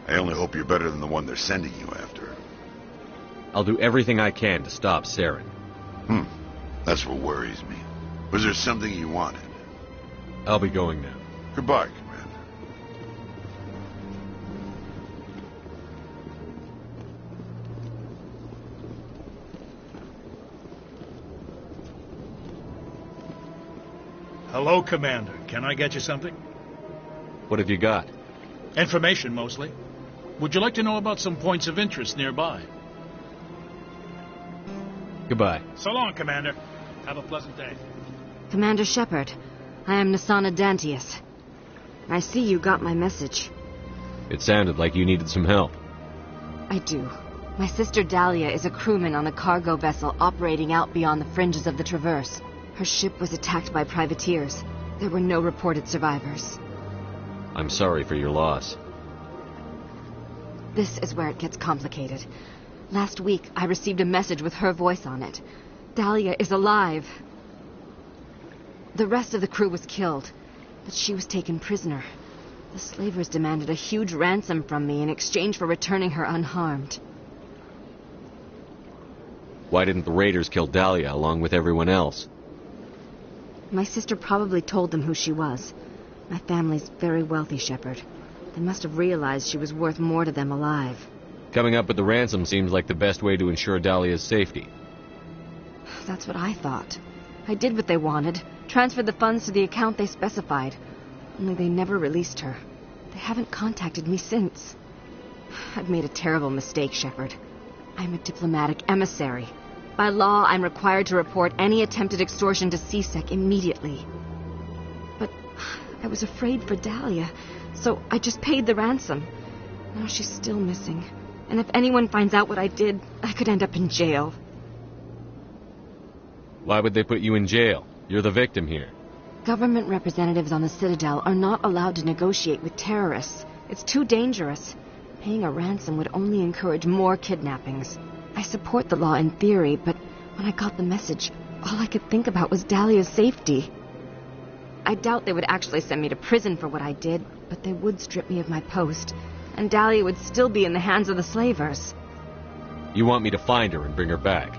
I only hope you're better than the one they're sending you after. I'll do everything I can to stop Saren. That's what worries me. Was there something you wanted? I'll be going now. Goodbye, Commander. Hello, Commander. Can I get you something? What have you got? Information, mostly. Would you like to know about some points of interest nearby? Goodbye. So long, Commander. Have a pleasant day. Commander Shepard, I am Nasana Dantius. I see you got my message. It sounded like you needed some help. I do. My sister Dahlia is a crewman on a cargo vessel operating out beyond the fringes of the Traverse. Her ship was attacked by privateers. There were no reported survivors. I'm sorry for your loss. This is where it gets complicated. Last week, I received a message with her voice on it. Dahlia is alive. The rest of the crew was killed, but she was taken prisoner. The slavers demanded a huge ransom from me in exchange for returning her unharmed. Why didn't the raiders kill Dahlia along with everyone else? My sister probably told them who she was. My family's very wealthy, Shepard. They must have realized she was worth more to them alive. Coming up with the ransom seems like the best way to ensure Dahlia's safety. That's what I thought. I did what they wanted, transferred the funds to the account they specified. Only they never released her. They haven't contacted me since. I've made a terrible mistake, Shepard. I'm a diplomatic emissary. By law, I'm required to report any attempted extortion to CSEC immediately. But I was afraid for Dahlia, so I just paid the ransom. Now she's still missing. And if anyone finds out what I did, I could end up in jail. Why would they put you in jail? You're the victim here. Government representatives on the Citadel are not allowed to negotiate with terrorists. It's too dangerous. Paying a ransom would only encourage more kidnappings. I support the law in theory, but when I got the message, all I could think about was Dahlia's safety. I doubt they would actually send me to prison for what I did, but they would strip me of my post, and Dahlia would still be in the hands of the slavers. You want me to find her and bring her back?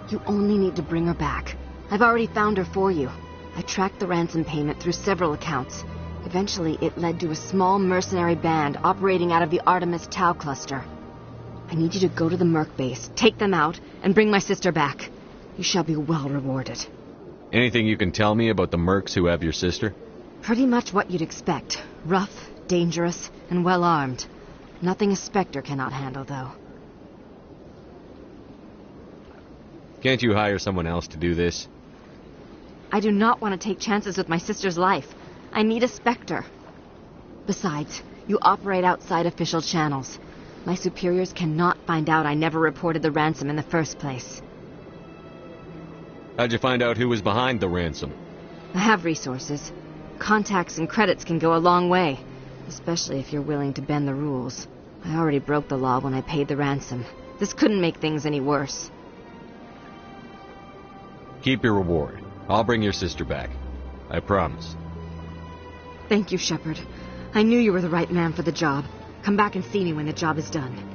You only need to bring her back. I've already found her for you. I tracked the ransom payment through several accounts. Eventually, it led to a small mercenary band operating out of the Artemis Tau cluster. I need you to go to the Merc base, take them out, and bring my sister back. You shall be well rewarded. Anything you can tell me about the mercs who have your sister? Pretty much what you'd expect. Rough, dangerous, and well-armed. Nothing a Spectre cannot handle, though. Can't you hire someone else to do this? I do not want to take chances with my sister's life. I need a Spectre. Besides, you operate outside official channels. My superiors cannot find out I never reported the ransom in the first place. How'd you find out who was behind the ransom? I have resources. Contacts and credits can go a long way, especially if you're willing to bend the rules. I already broke the law when I paid the ransom. This couldn't make things any worse. Keep your reward. I'll bring your sister back. I promise. Thank you, Shepard. I knew you were the right man for the job. Come back and see me when the job is done.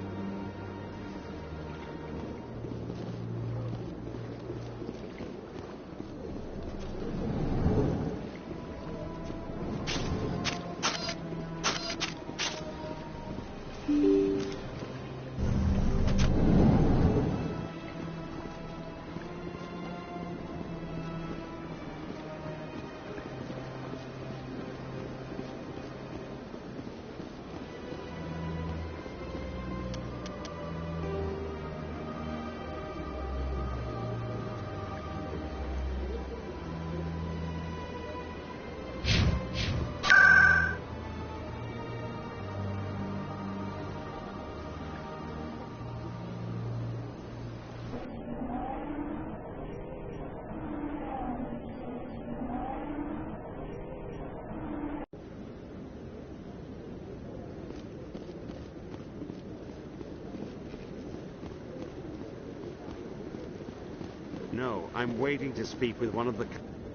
No, I'm waiting to speak with one of the...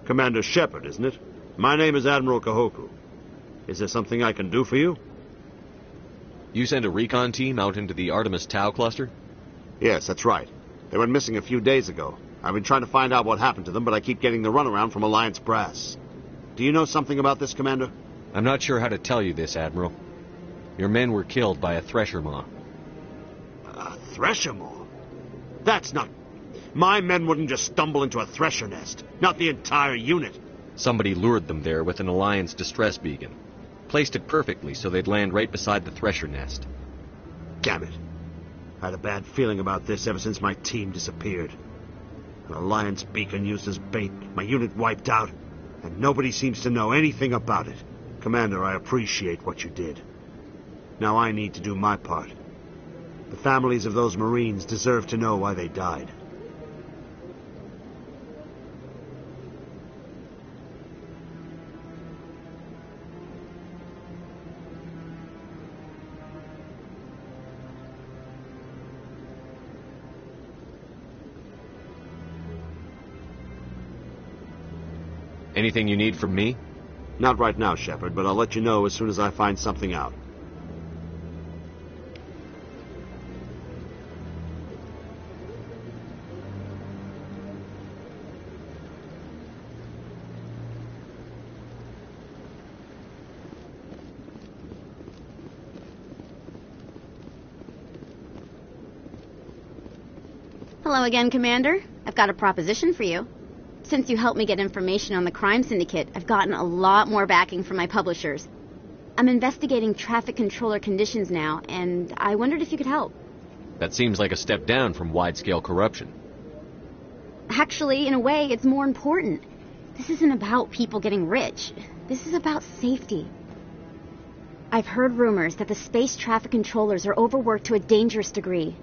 Commander Shepard, isn't it? My name is Admiral Kahoku. Is there something I can do for you? You sent a recon team out into the Artemis Tau cluster? Yes, that's right. They went missing a few days ago. I've been trying to find out what happened to them, but I keep getting the runaround from Alliance brass. Do you know something about this, Commander? I'm not sure how to tell you this, Admiral. Your men were killed by a thresher maw. A thresher maw? That's not... My men wouldn't just stumble into a thresher nest. Not the entire unit. Somebody lured them there with an Alliance distress beacon. Placed it perfectly so they'd land right beside the thresher nest. Damn it. I had a bad feeling about this ever since my team disappeared. An Alliance beacon used as bait, my unit wiped out, and nobody seems to know anything about it. Commander, I appreciate what you did. Now I need to do my part. The families of those Marines deserve to know why they died. Anything you need from me? Not right now, Shepard, but I'll let you know as soon as I find something out. Hello again, Commander. I've got a proposition for you. Since you helped me get information on the crime syndicate, I've gotten a lot more backing from my publishers. I'm investigating traffic controller conditions now, and I wondered if you could help. That seems like a step down from wide-scale corruption. Actually, in a way, it's more important. This isn't about people getting rich. This is about safety. I've heard rumors that the space traffic controllers are overworked to a dangerous degree.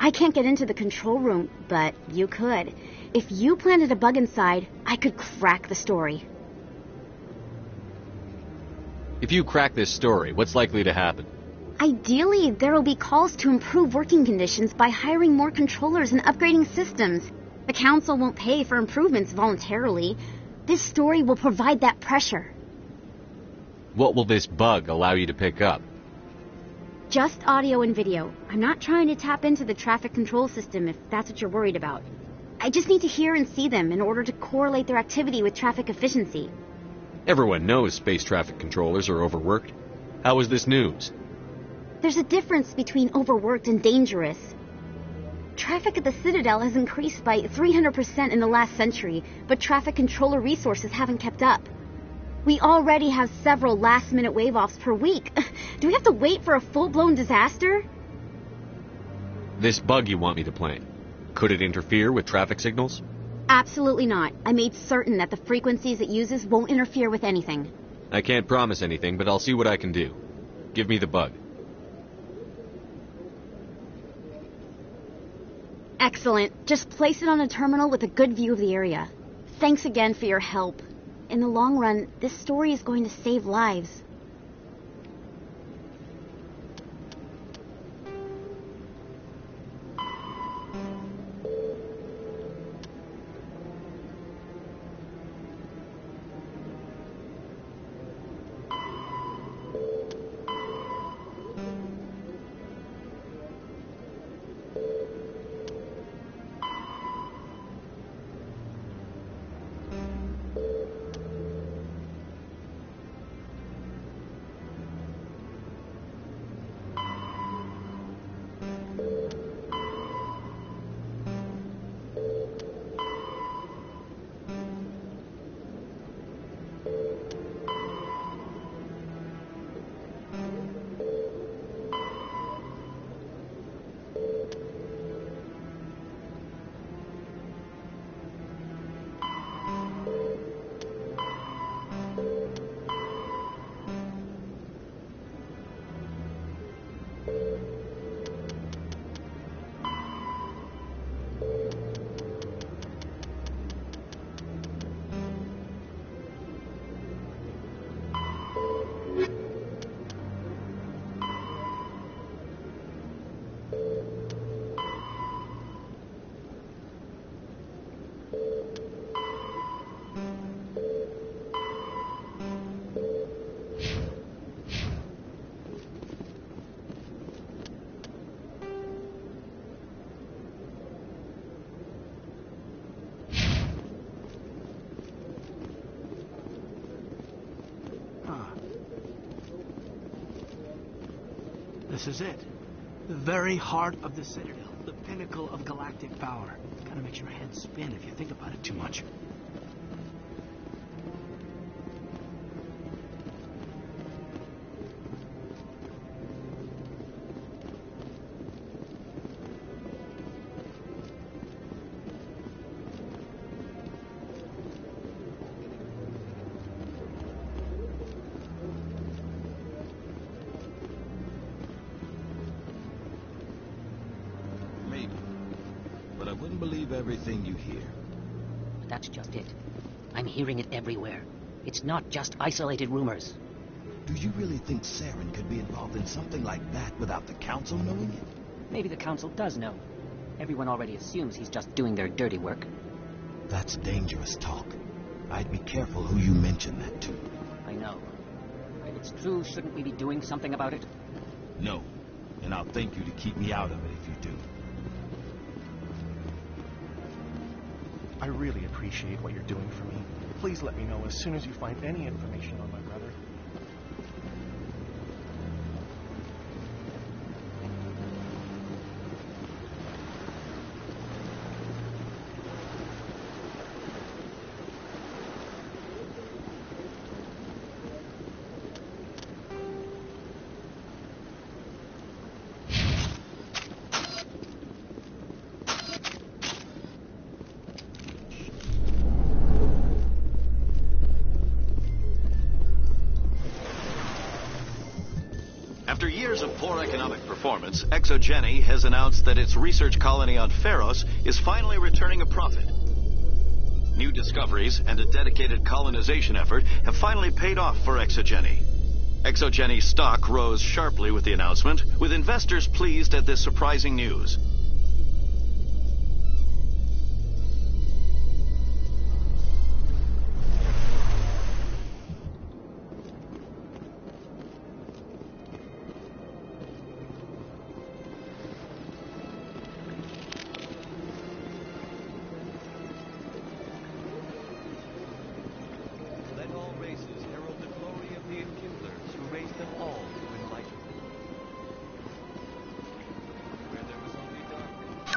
I can't get into the control room, but you could. If you planted a bug inside, I could crack the story. If you crack this story, what's likely to happen? Ideally, there will be calls to improve working conditions by hiring more controllers and upgrading systems. The Council won't pay for improvements voluntarily. This story will provide that pressure. What will this bug allow you to pick up? Just audio and video. I'm not trying to tap into the traffic control system if that's what you're worried about. I just need to hear and see them in order to correlate their activity with traffic efficiency. Everyone knows space traffic controllers are overworked. How is this news? There's a difference between overworked and dangerous. Traffic at the Citadel has increased by 300% in the last century, but traffic controller resources haven't kept up. We already have several last-minute wave-offs per week. Do we have to wait for a full-blown disaster? This bug you want me to plant, could it interfere with traffic signals? Absolutely not. I made certain that the frequencies it uses won't interfere with anything. I can't promise anything, but I'll see what I can do. Give me the bug. Excellent. Just place it on a terminal with a good view of the area. Thanks again for your help. In the long run, this story is going to save lives. This is it. The very heart of the Citadel. The pinnacle of galactic power. Kind of makes your head spin if you think about it too much. Wouldn't believe everything you hear. That's just it. I'm hearing it everywhere. It's not just isolated rumors. Do you really think Saren could be involved in something like that without the Council knowing it? Maybe the Council does know. Everyone already assumes he's just doing their dirty work. That's dangerous talk. I'd be careful who you mention that to. I know. If it's true, shouldn't we be doing something about it? No. And I'll thank you to keep me out of it if you do. I really appreciate what you're doing for me. Please let me know as soon as you find any information on my brother. After years of poor economic performance, ExoGeni has announced that its research colony on Pharos is finally returning a profit. New discoveries and a dedicated colonization effort have finally paid off for ExoGeni. ExoGeni's stock rose sharply with the announcement, with investors pleased at this surprising news. Let all races herald the glory of the enkindlers who raised them all to enlightenment. Where there was only darkness.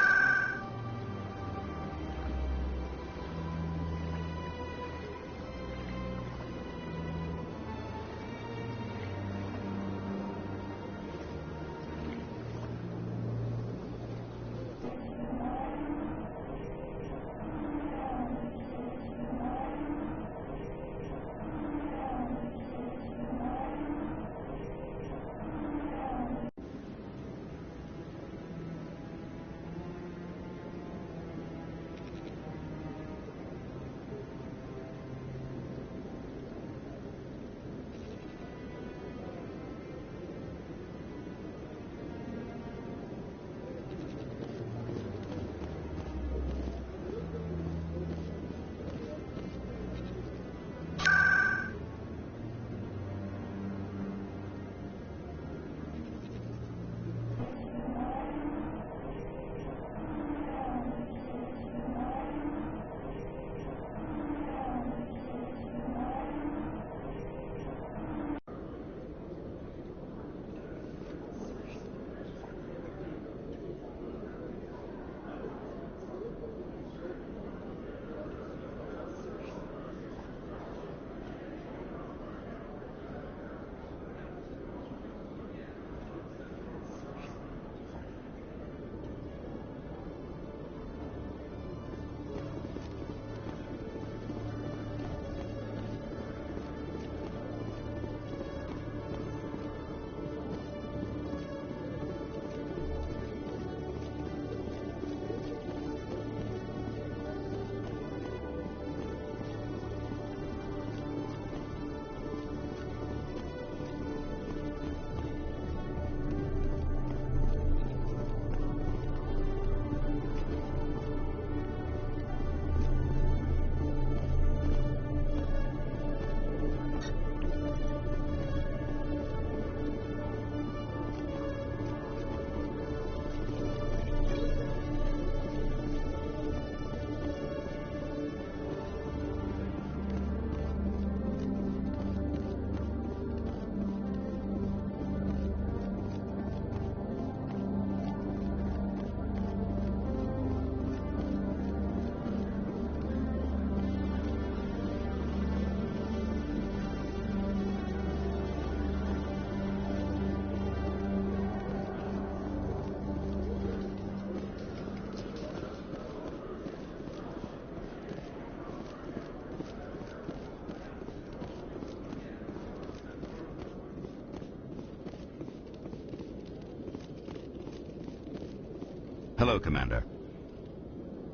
Hello, Commander.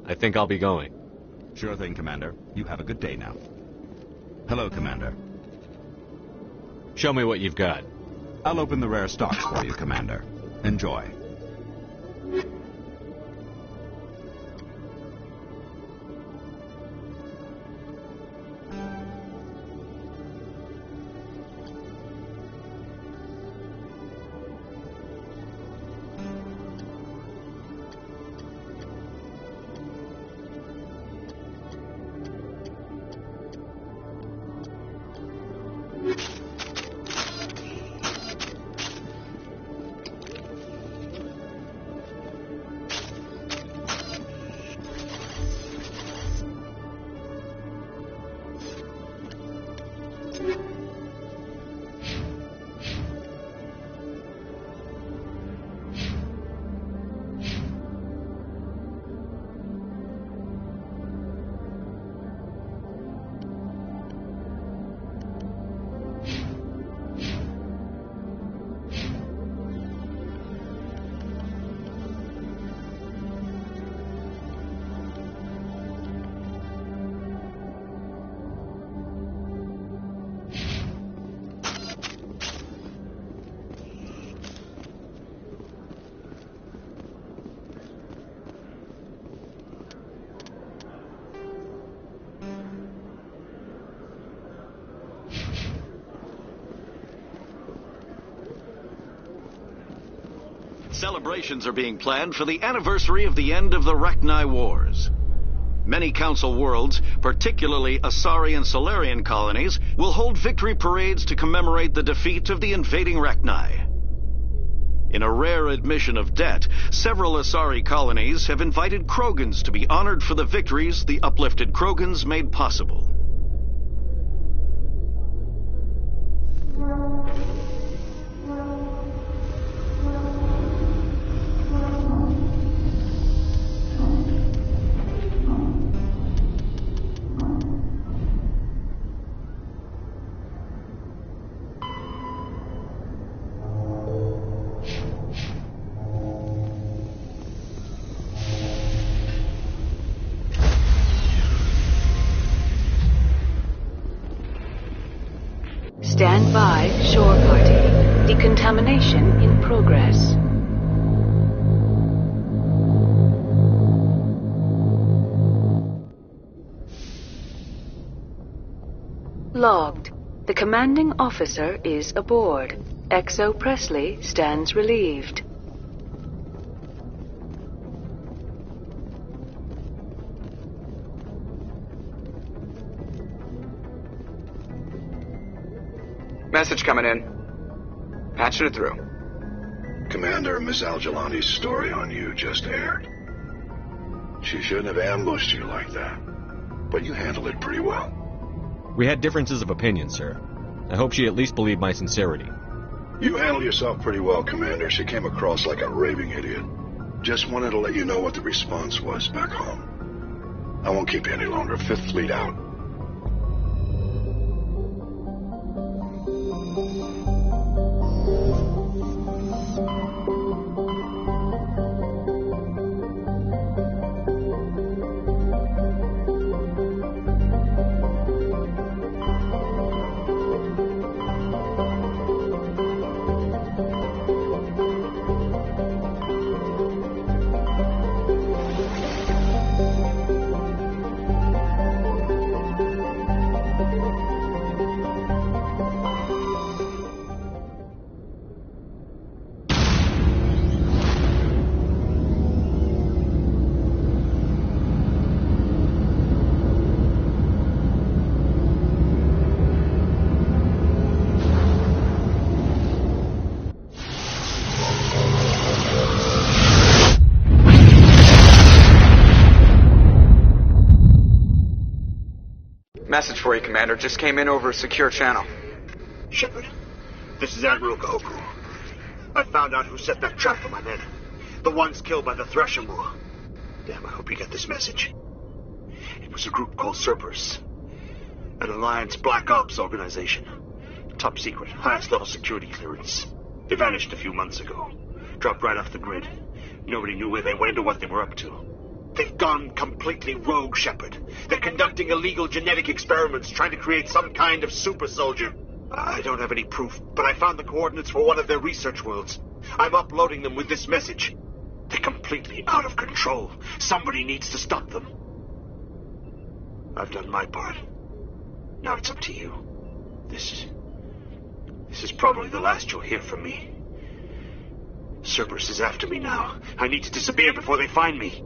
I think I'll be going. Sure thing, Commander. You have a good day now. Hello, Commander. Show me what you've got. I'll open the rare stocks for you, Commander. Enjoy. Celebrations are being planned for the anniversary of the end of the Rachni Wars. Many Council worlds, particularly Asari and Solarian colonies, will hold victory parades to commemorate the defeat of the invading Rachni. In a rare admission of debt, several Asari colonies have invited Krogans to be honored for the victories the uplifted Krogans made possible. Stand by, shore party. Decontamination in progress. Logged. The commanding officer is aboard. XO Presley stands relieved. Message coming in. Patching it through. Commander, Miss Al-Jalani's story on you just aired. She shouldn't have ambushed you like that, but you handled it pretty well. We had differences of opinion, sir. I hope she at least believed my sincerity. You handled yourself pretty well, Commander. She came across like a raving idiot. Just wanted to let you know what the response was back home. I won't keep you any longer. Fifth Fleet out. Message for you, Commander. Just came in over a secure channel. Shepard, this is Admiral Goku. I found out who set that trap for my men. The ones killed by the Thresher Moor. Damn, I hope you get this message. It was a group called Cerberus. An Alliance Black Ops organization. Top secret, highest level security clearance. They vanished a few months ago. Dropped right off the grid. Nobody knew where they went or what they were up to. They've gone completely rogue, Shepard. They're conducting illegal genetic experiments, trying to create some kind of super soldier. I don't have any proof, but I found the coordinates for one of their research worlds. I'm uploading them with this message. They're completely out of control. Somebody needs to stop them. I've done my part. Now it's up to you. This is probably the last you'll hear from me. Cerberus is after me now. I need to disappear before they find me.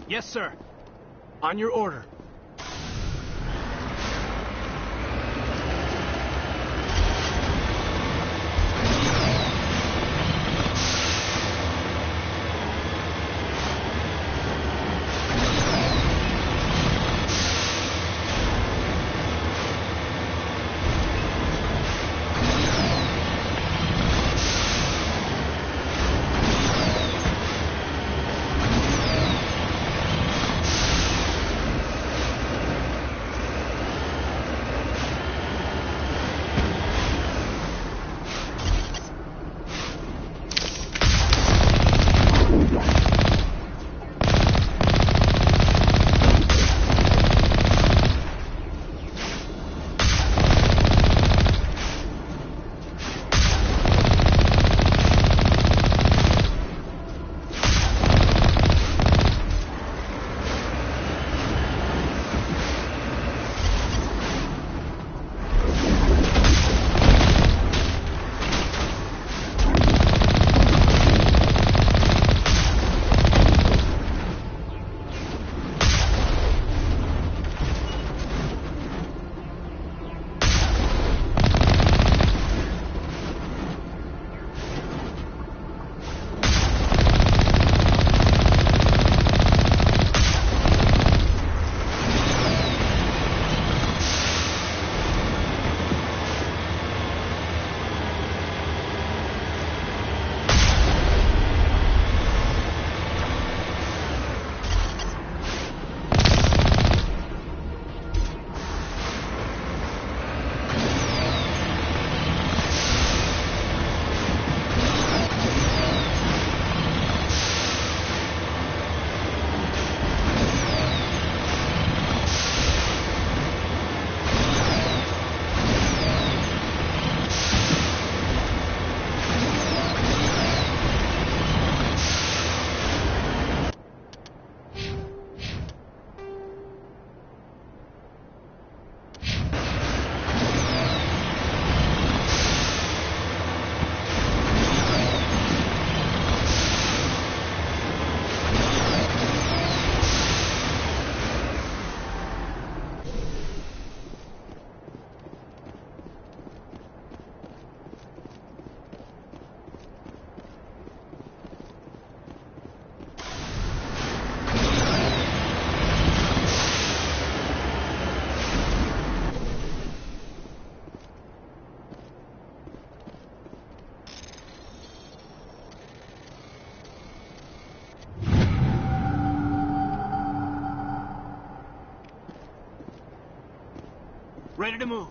Yes, sir. On your order. Ready to move.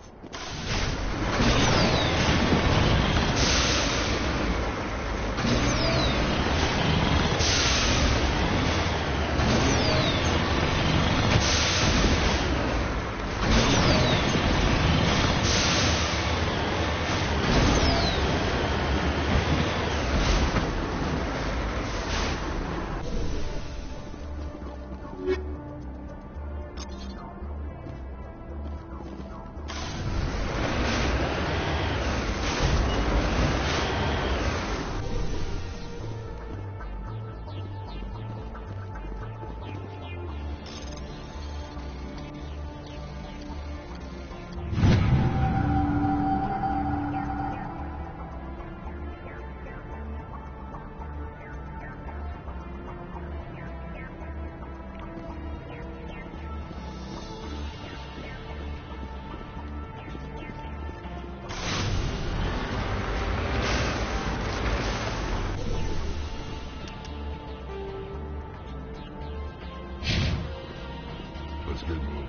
Let's get moving.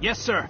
Yes, sir.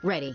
Ready.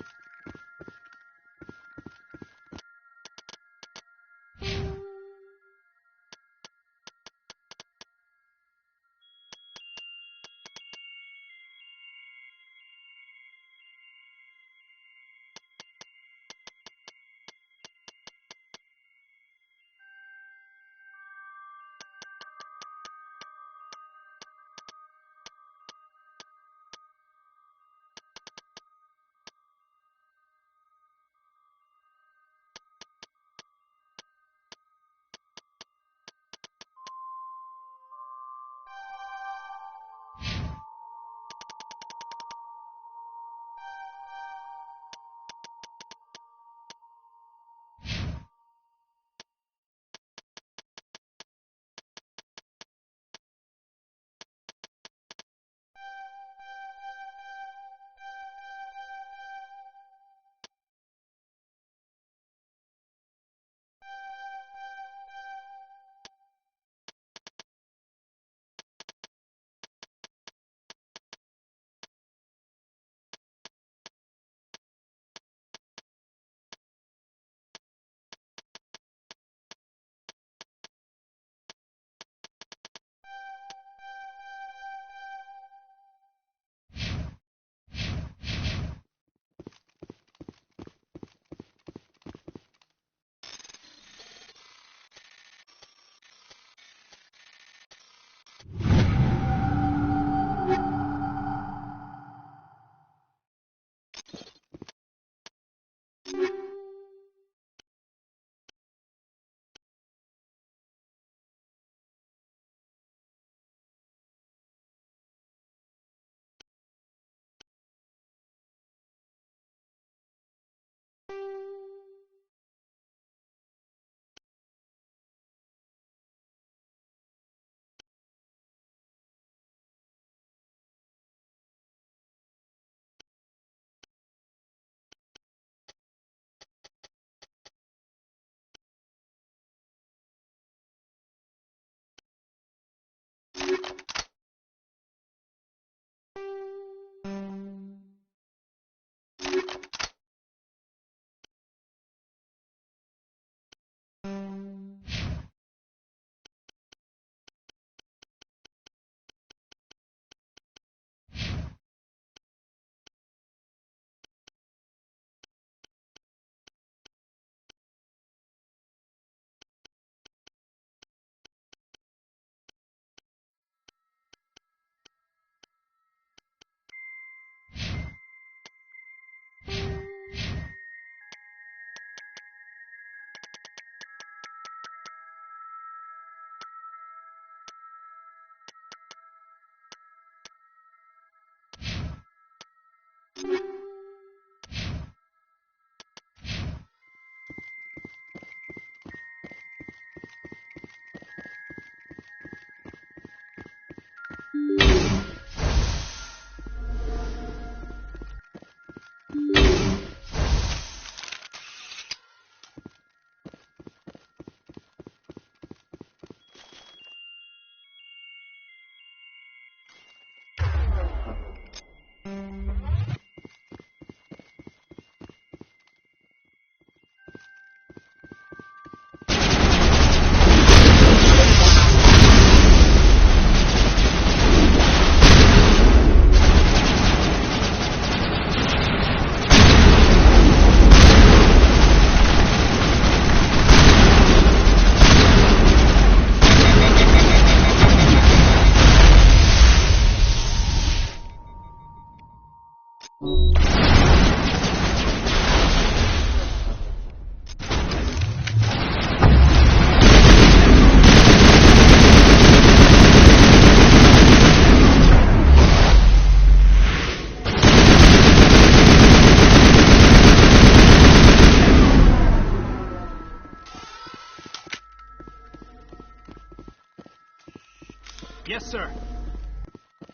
Yes, sir.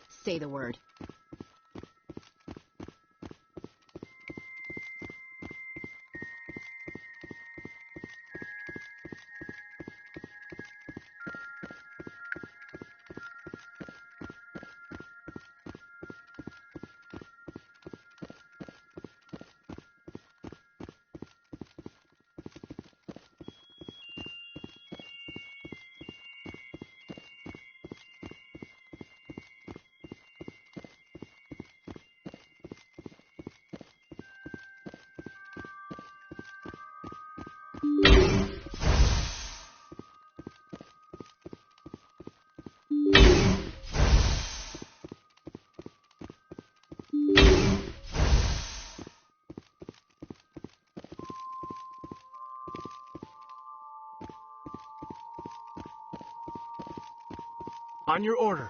Say the word. On your order.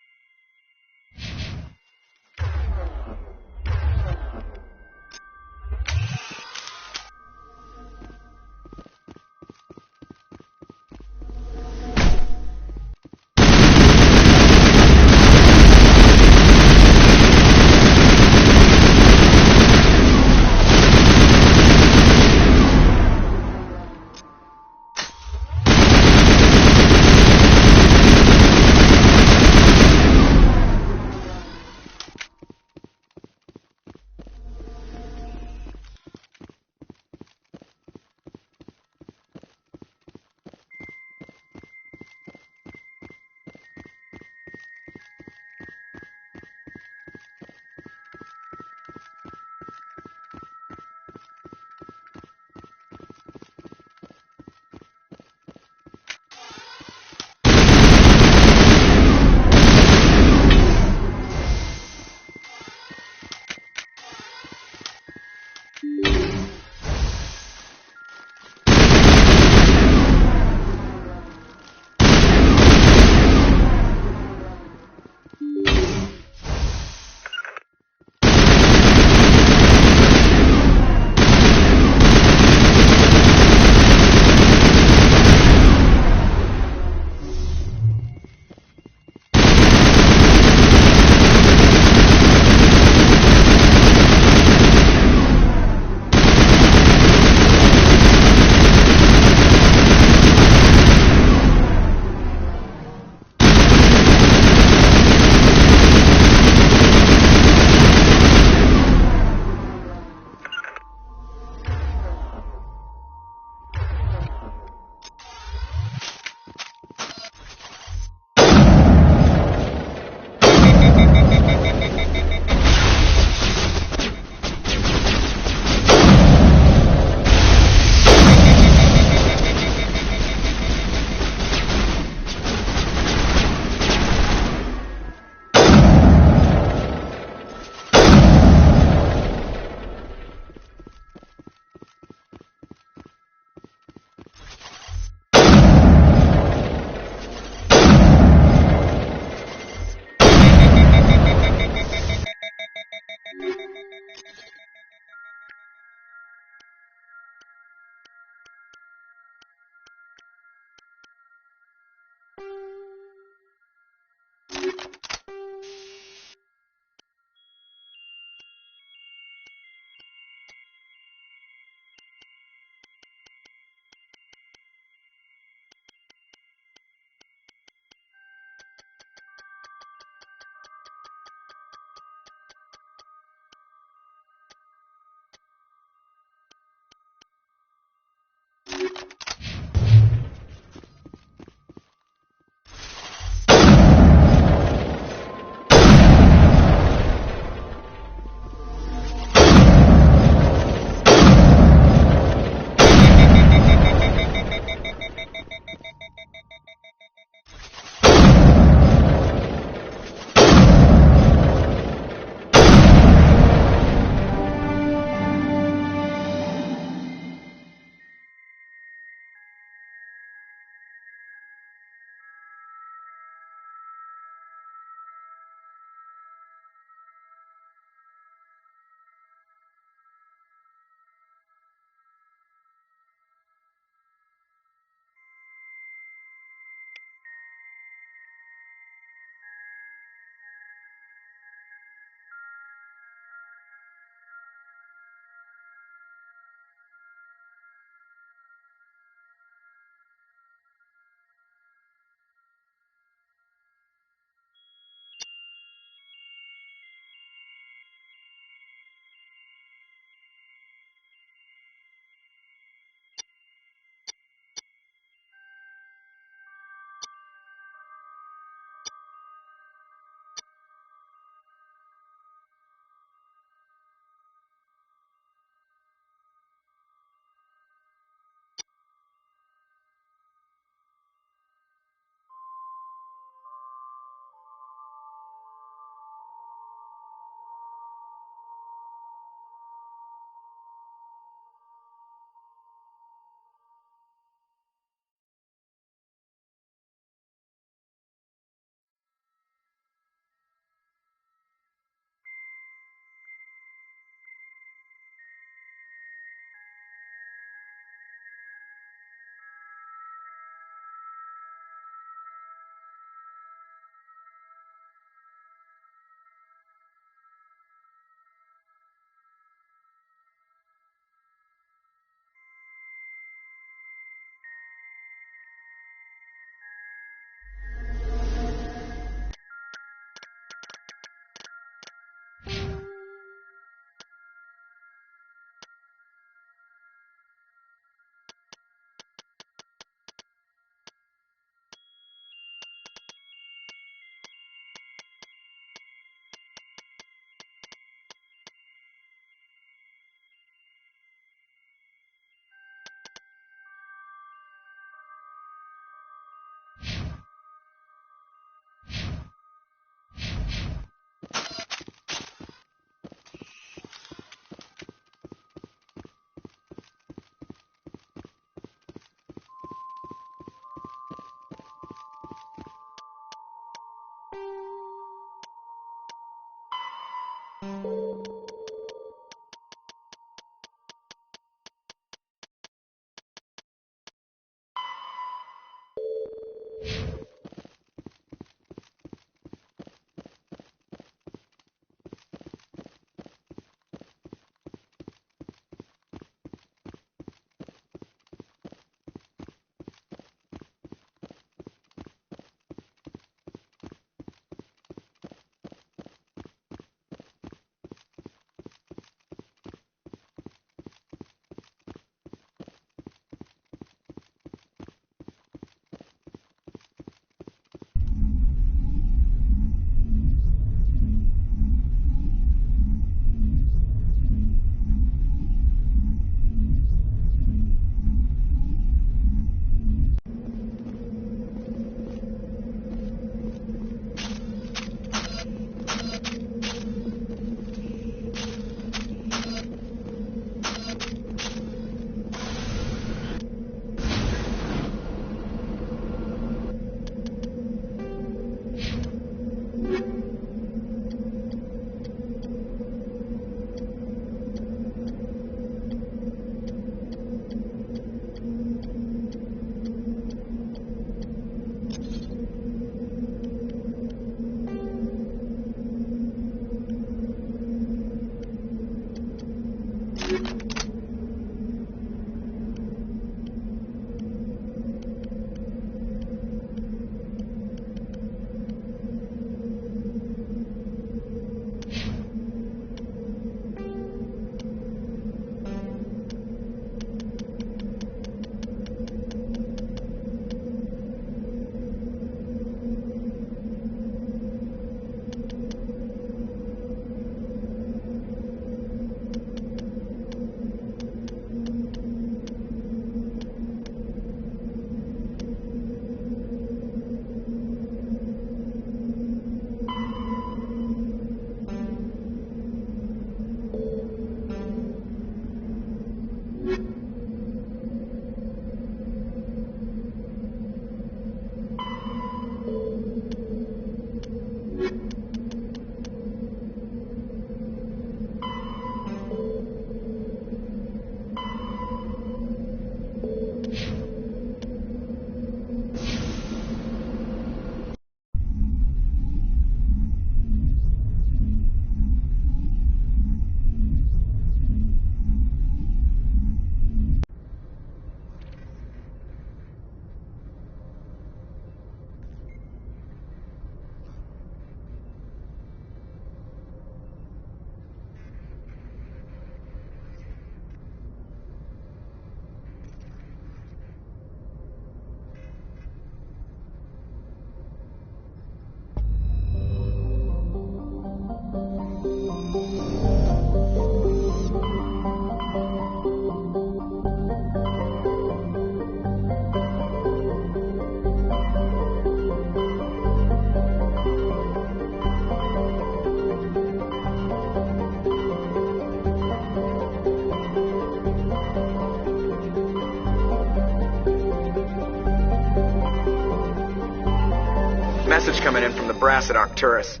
Message coming in from the brass at Arcturus.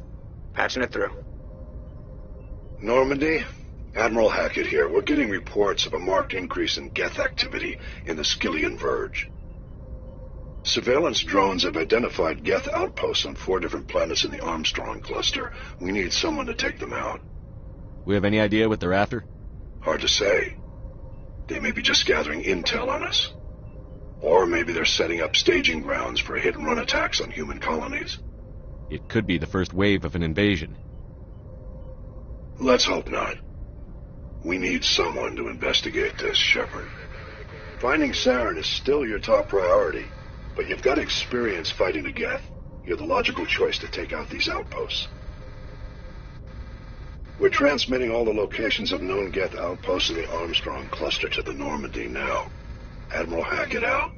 Patching it through. Normandy? Admiral Hackett here. We're getting reports of a marked increase in Geth activity in the Skillian Verge. Surveillance drones have identified Geth outposts on 4 different planets in the Armstrong cluster. We need someone to take them out. We have any idea what they're after? Hard to say. They may be just gathering intel on us. Or maybe they're setting up staging grounds for hit-and-run attacks on human colonies. It could be the first wave of an invasion. Let's hope not. We need someone to investigate this, Shepard. Finding Saren is still your top priority, but you've got experience fighting the Geth. You're the logical choice to take out these outposts. We're transmitting all the locations of known Geth outposts in the Armstrong cluster to the Normandy now. Admiral Hackett out.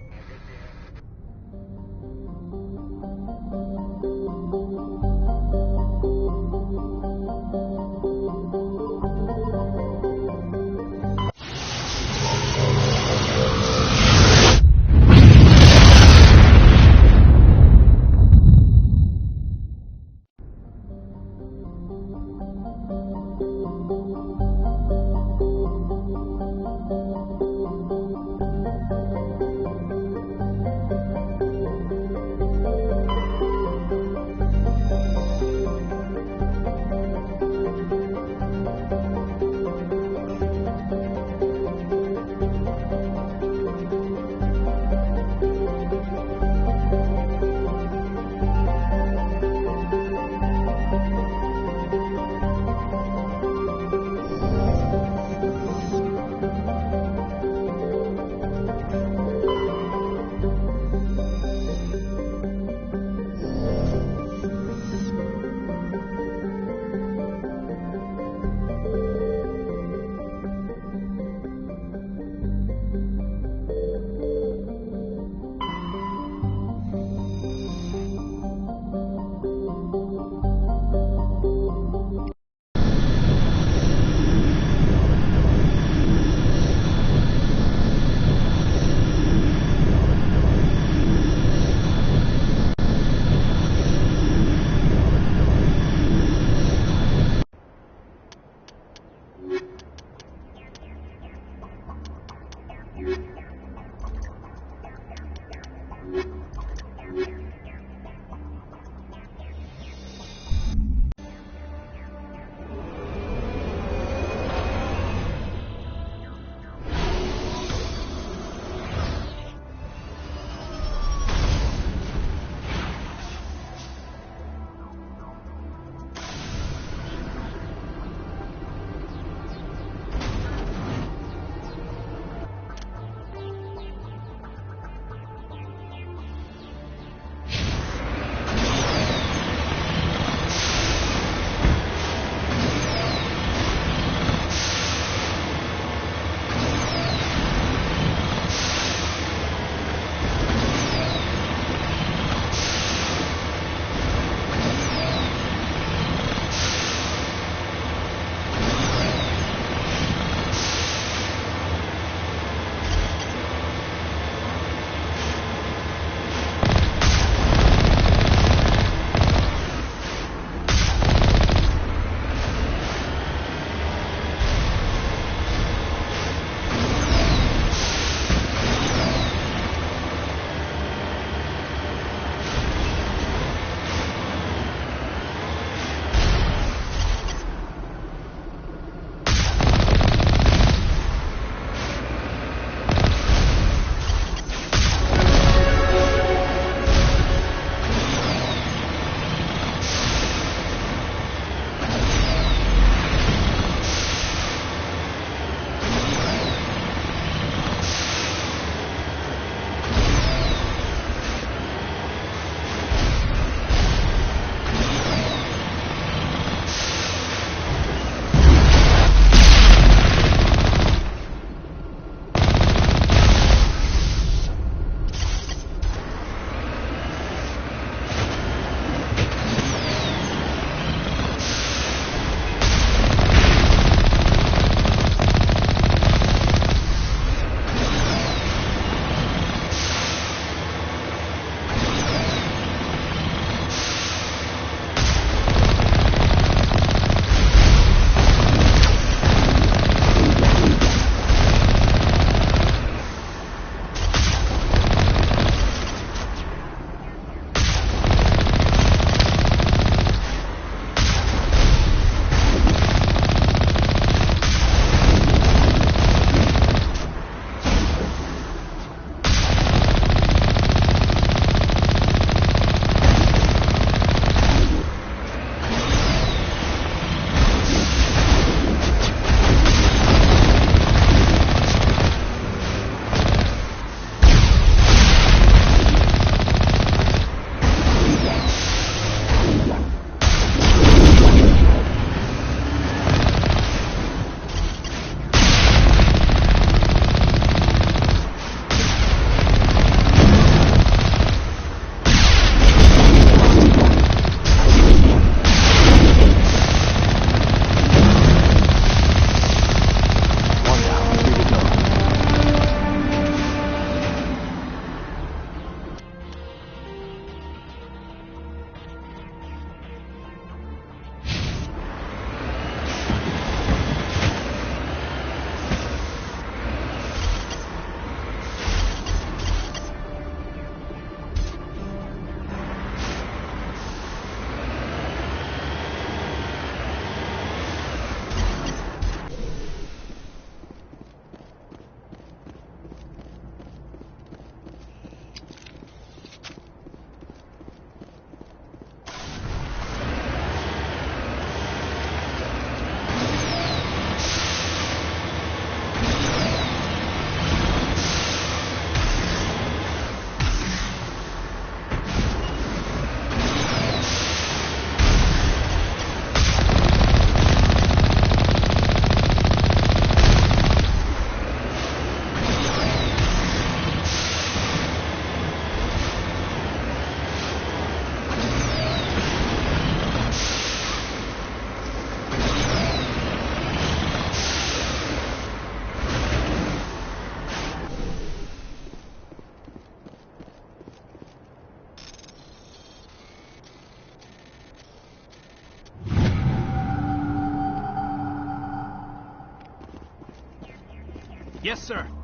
Yes, sir.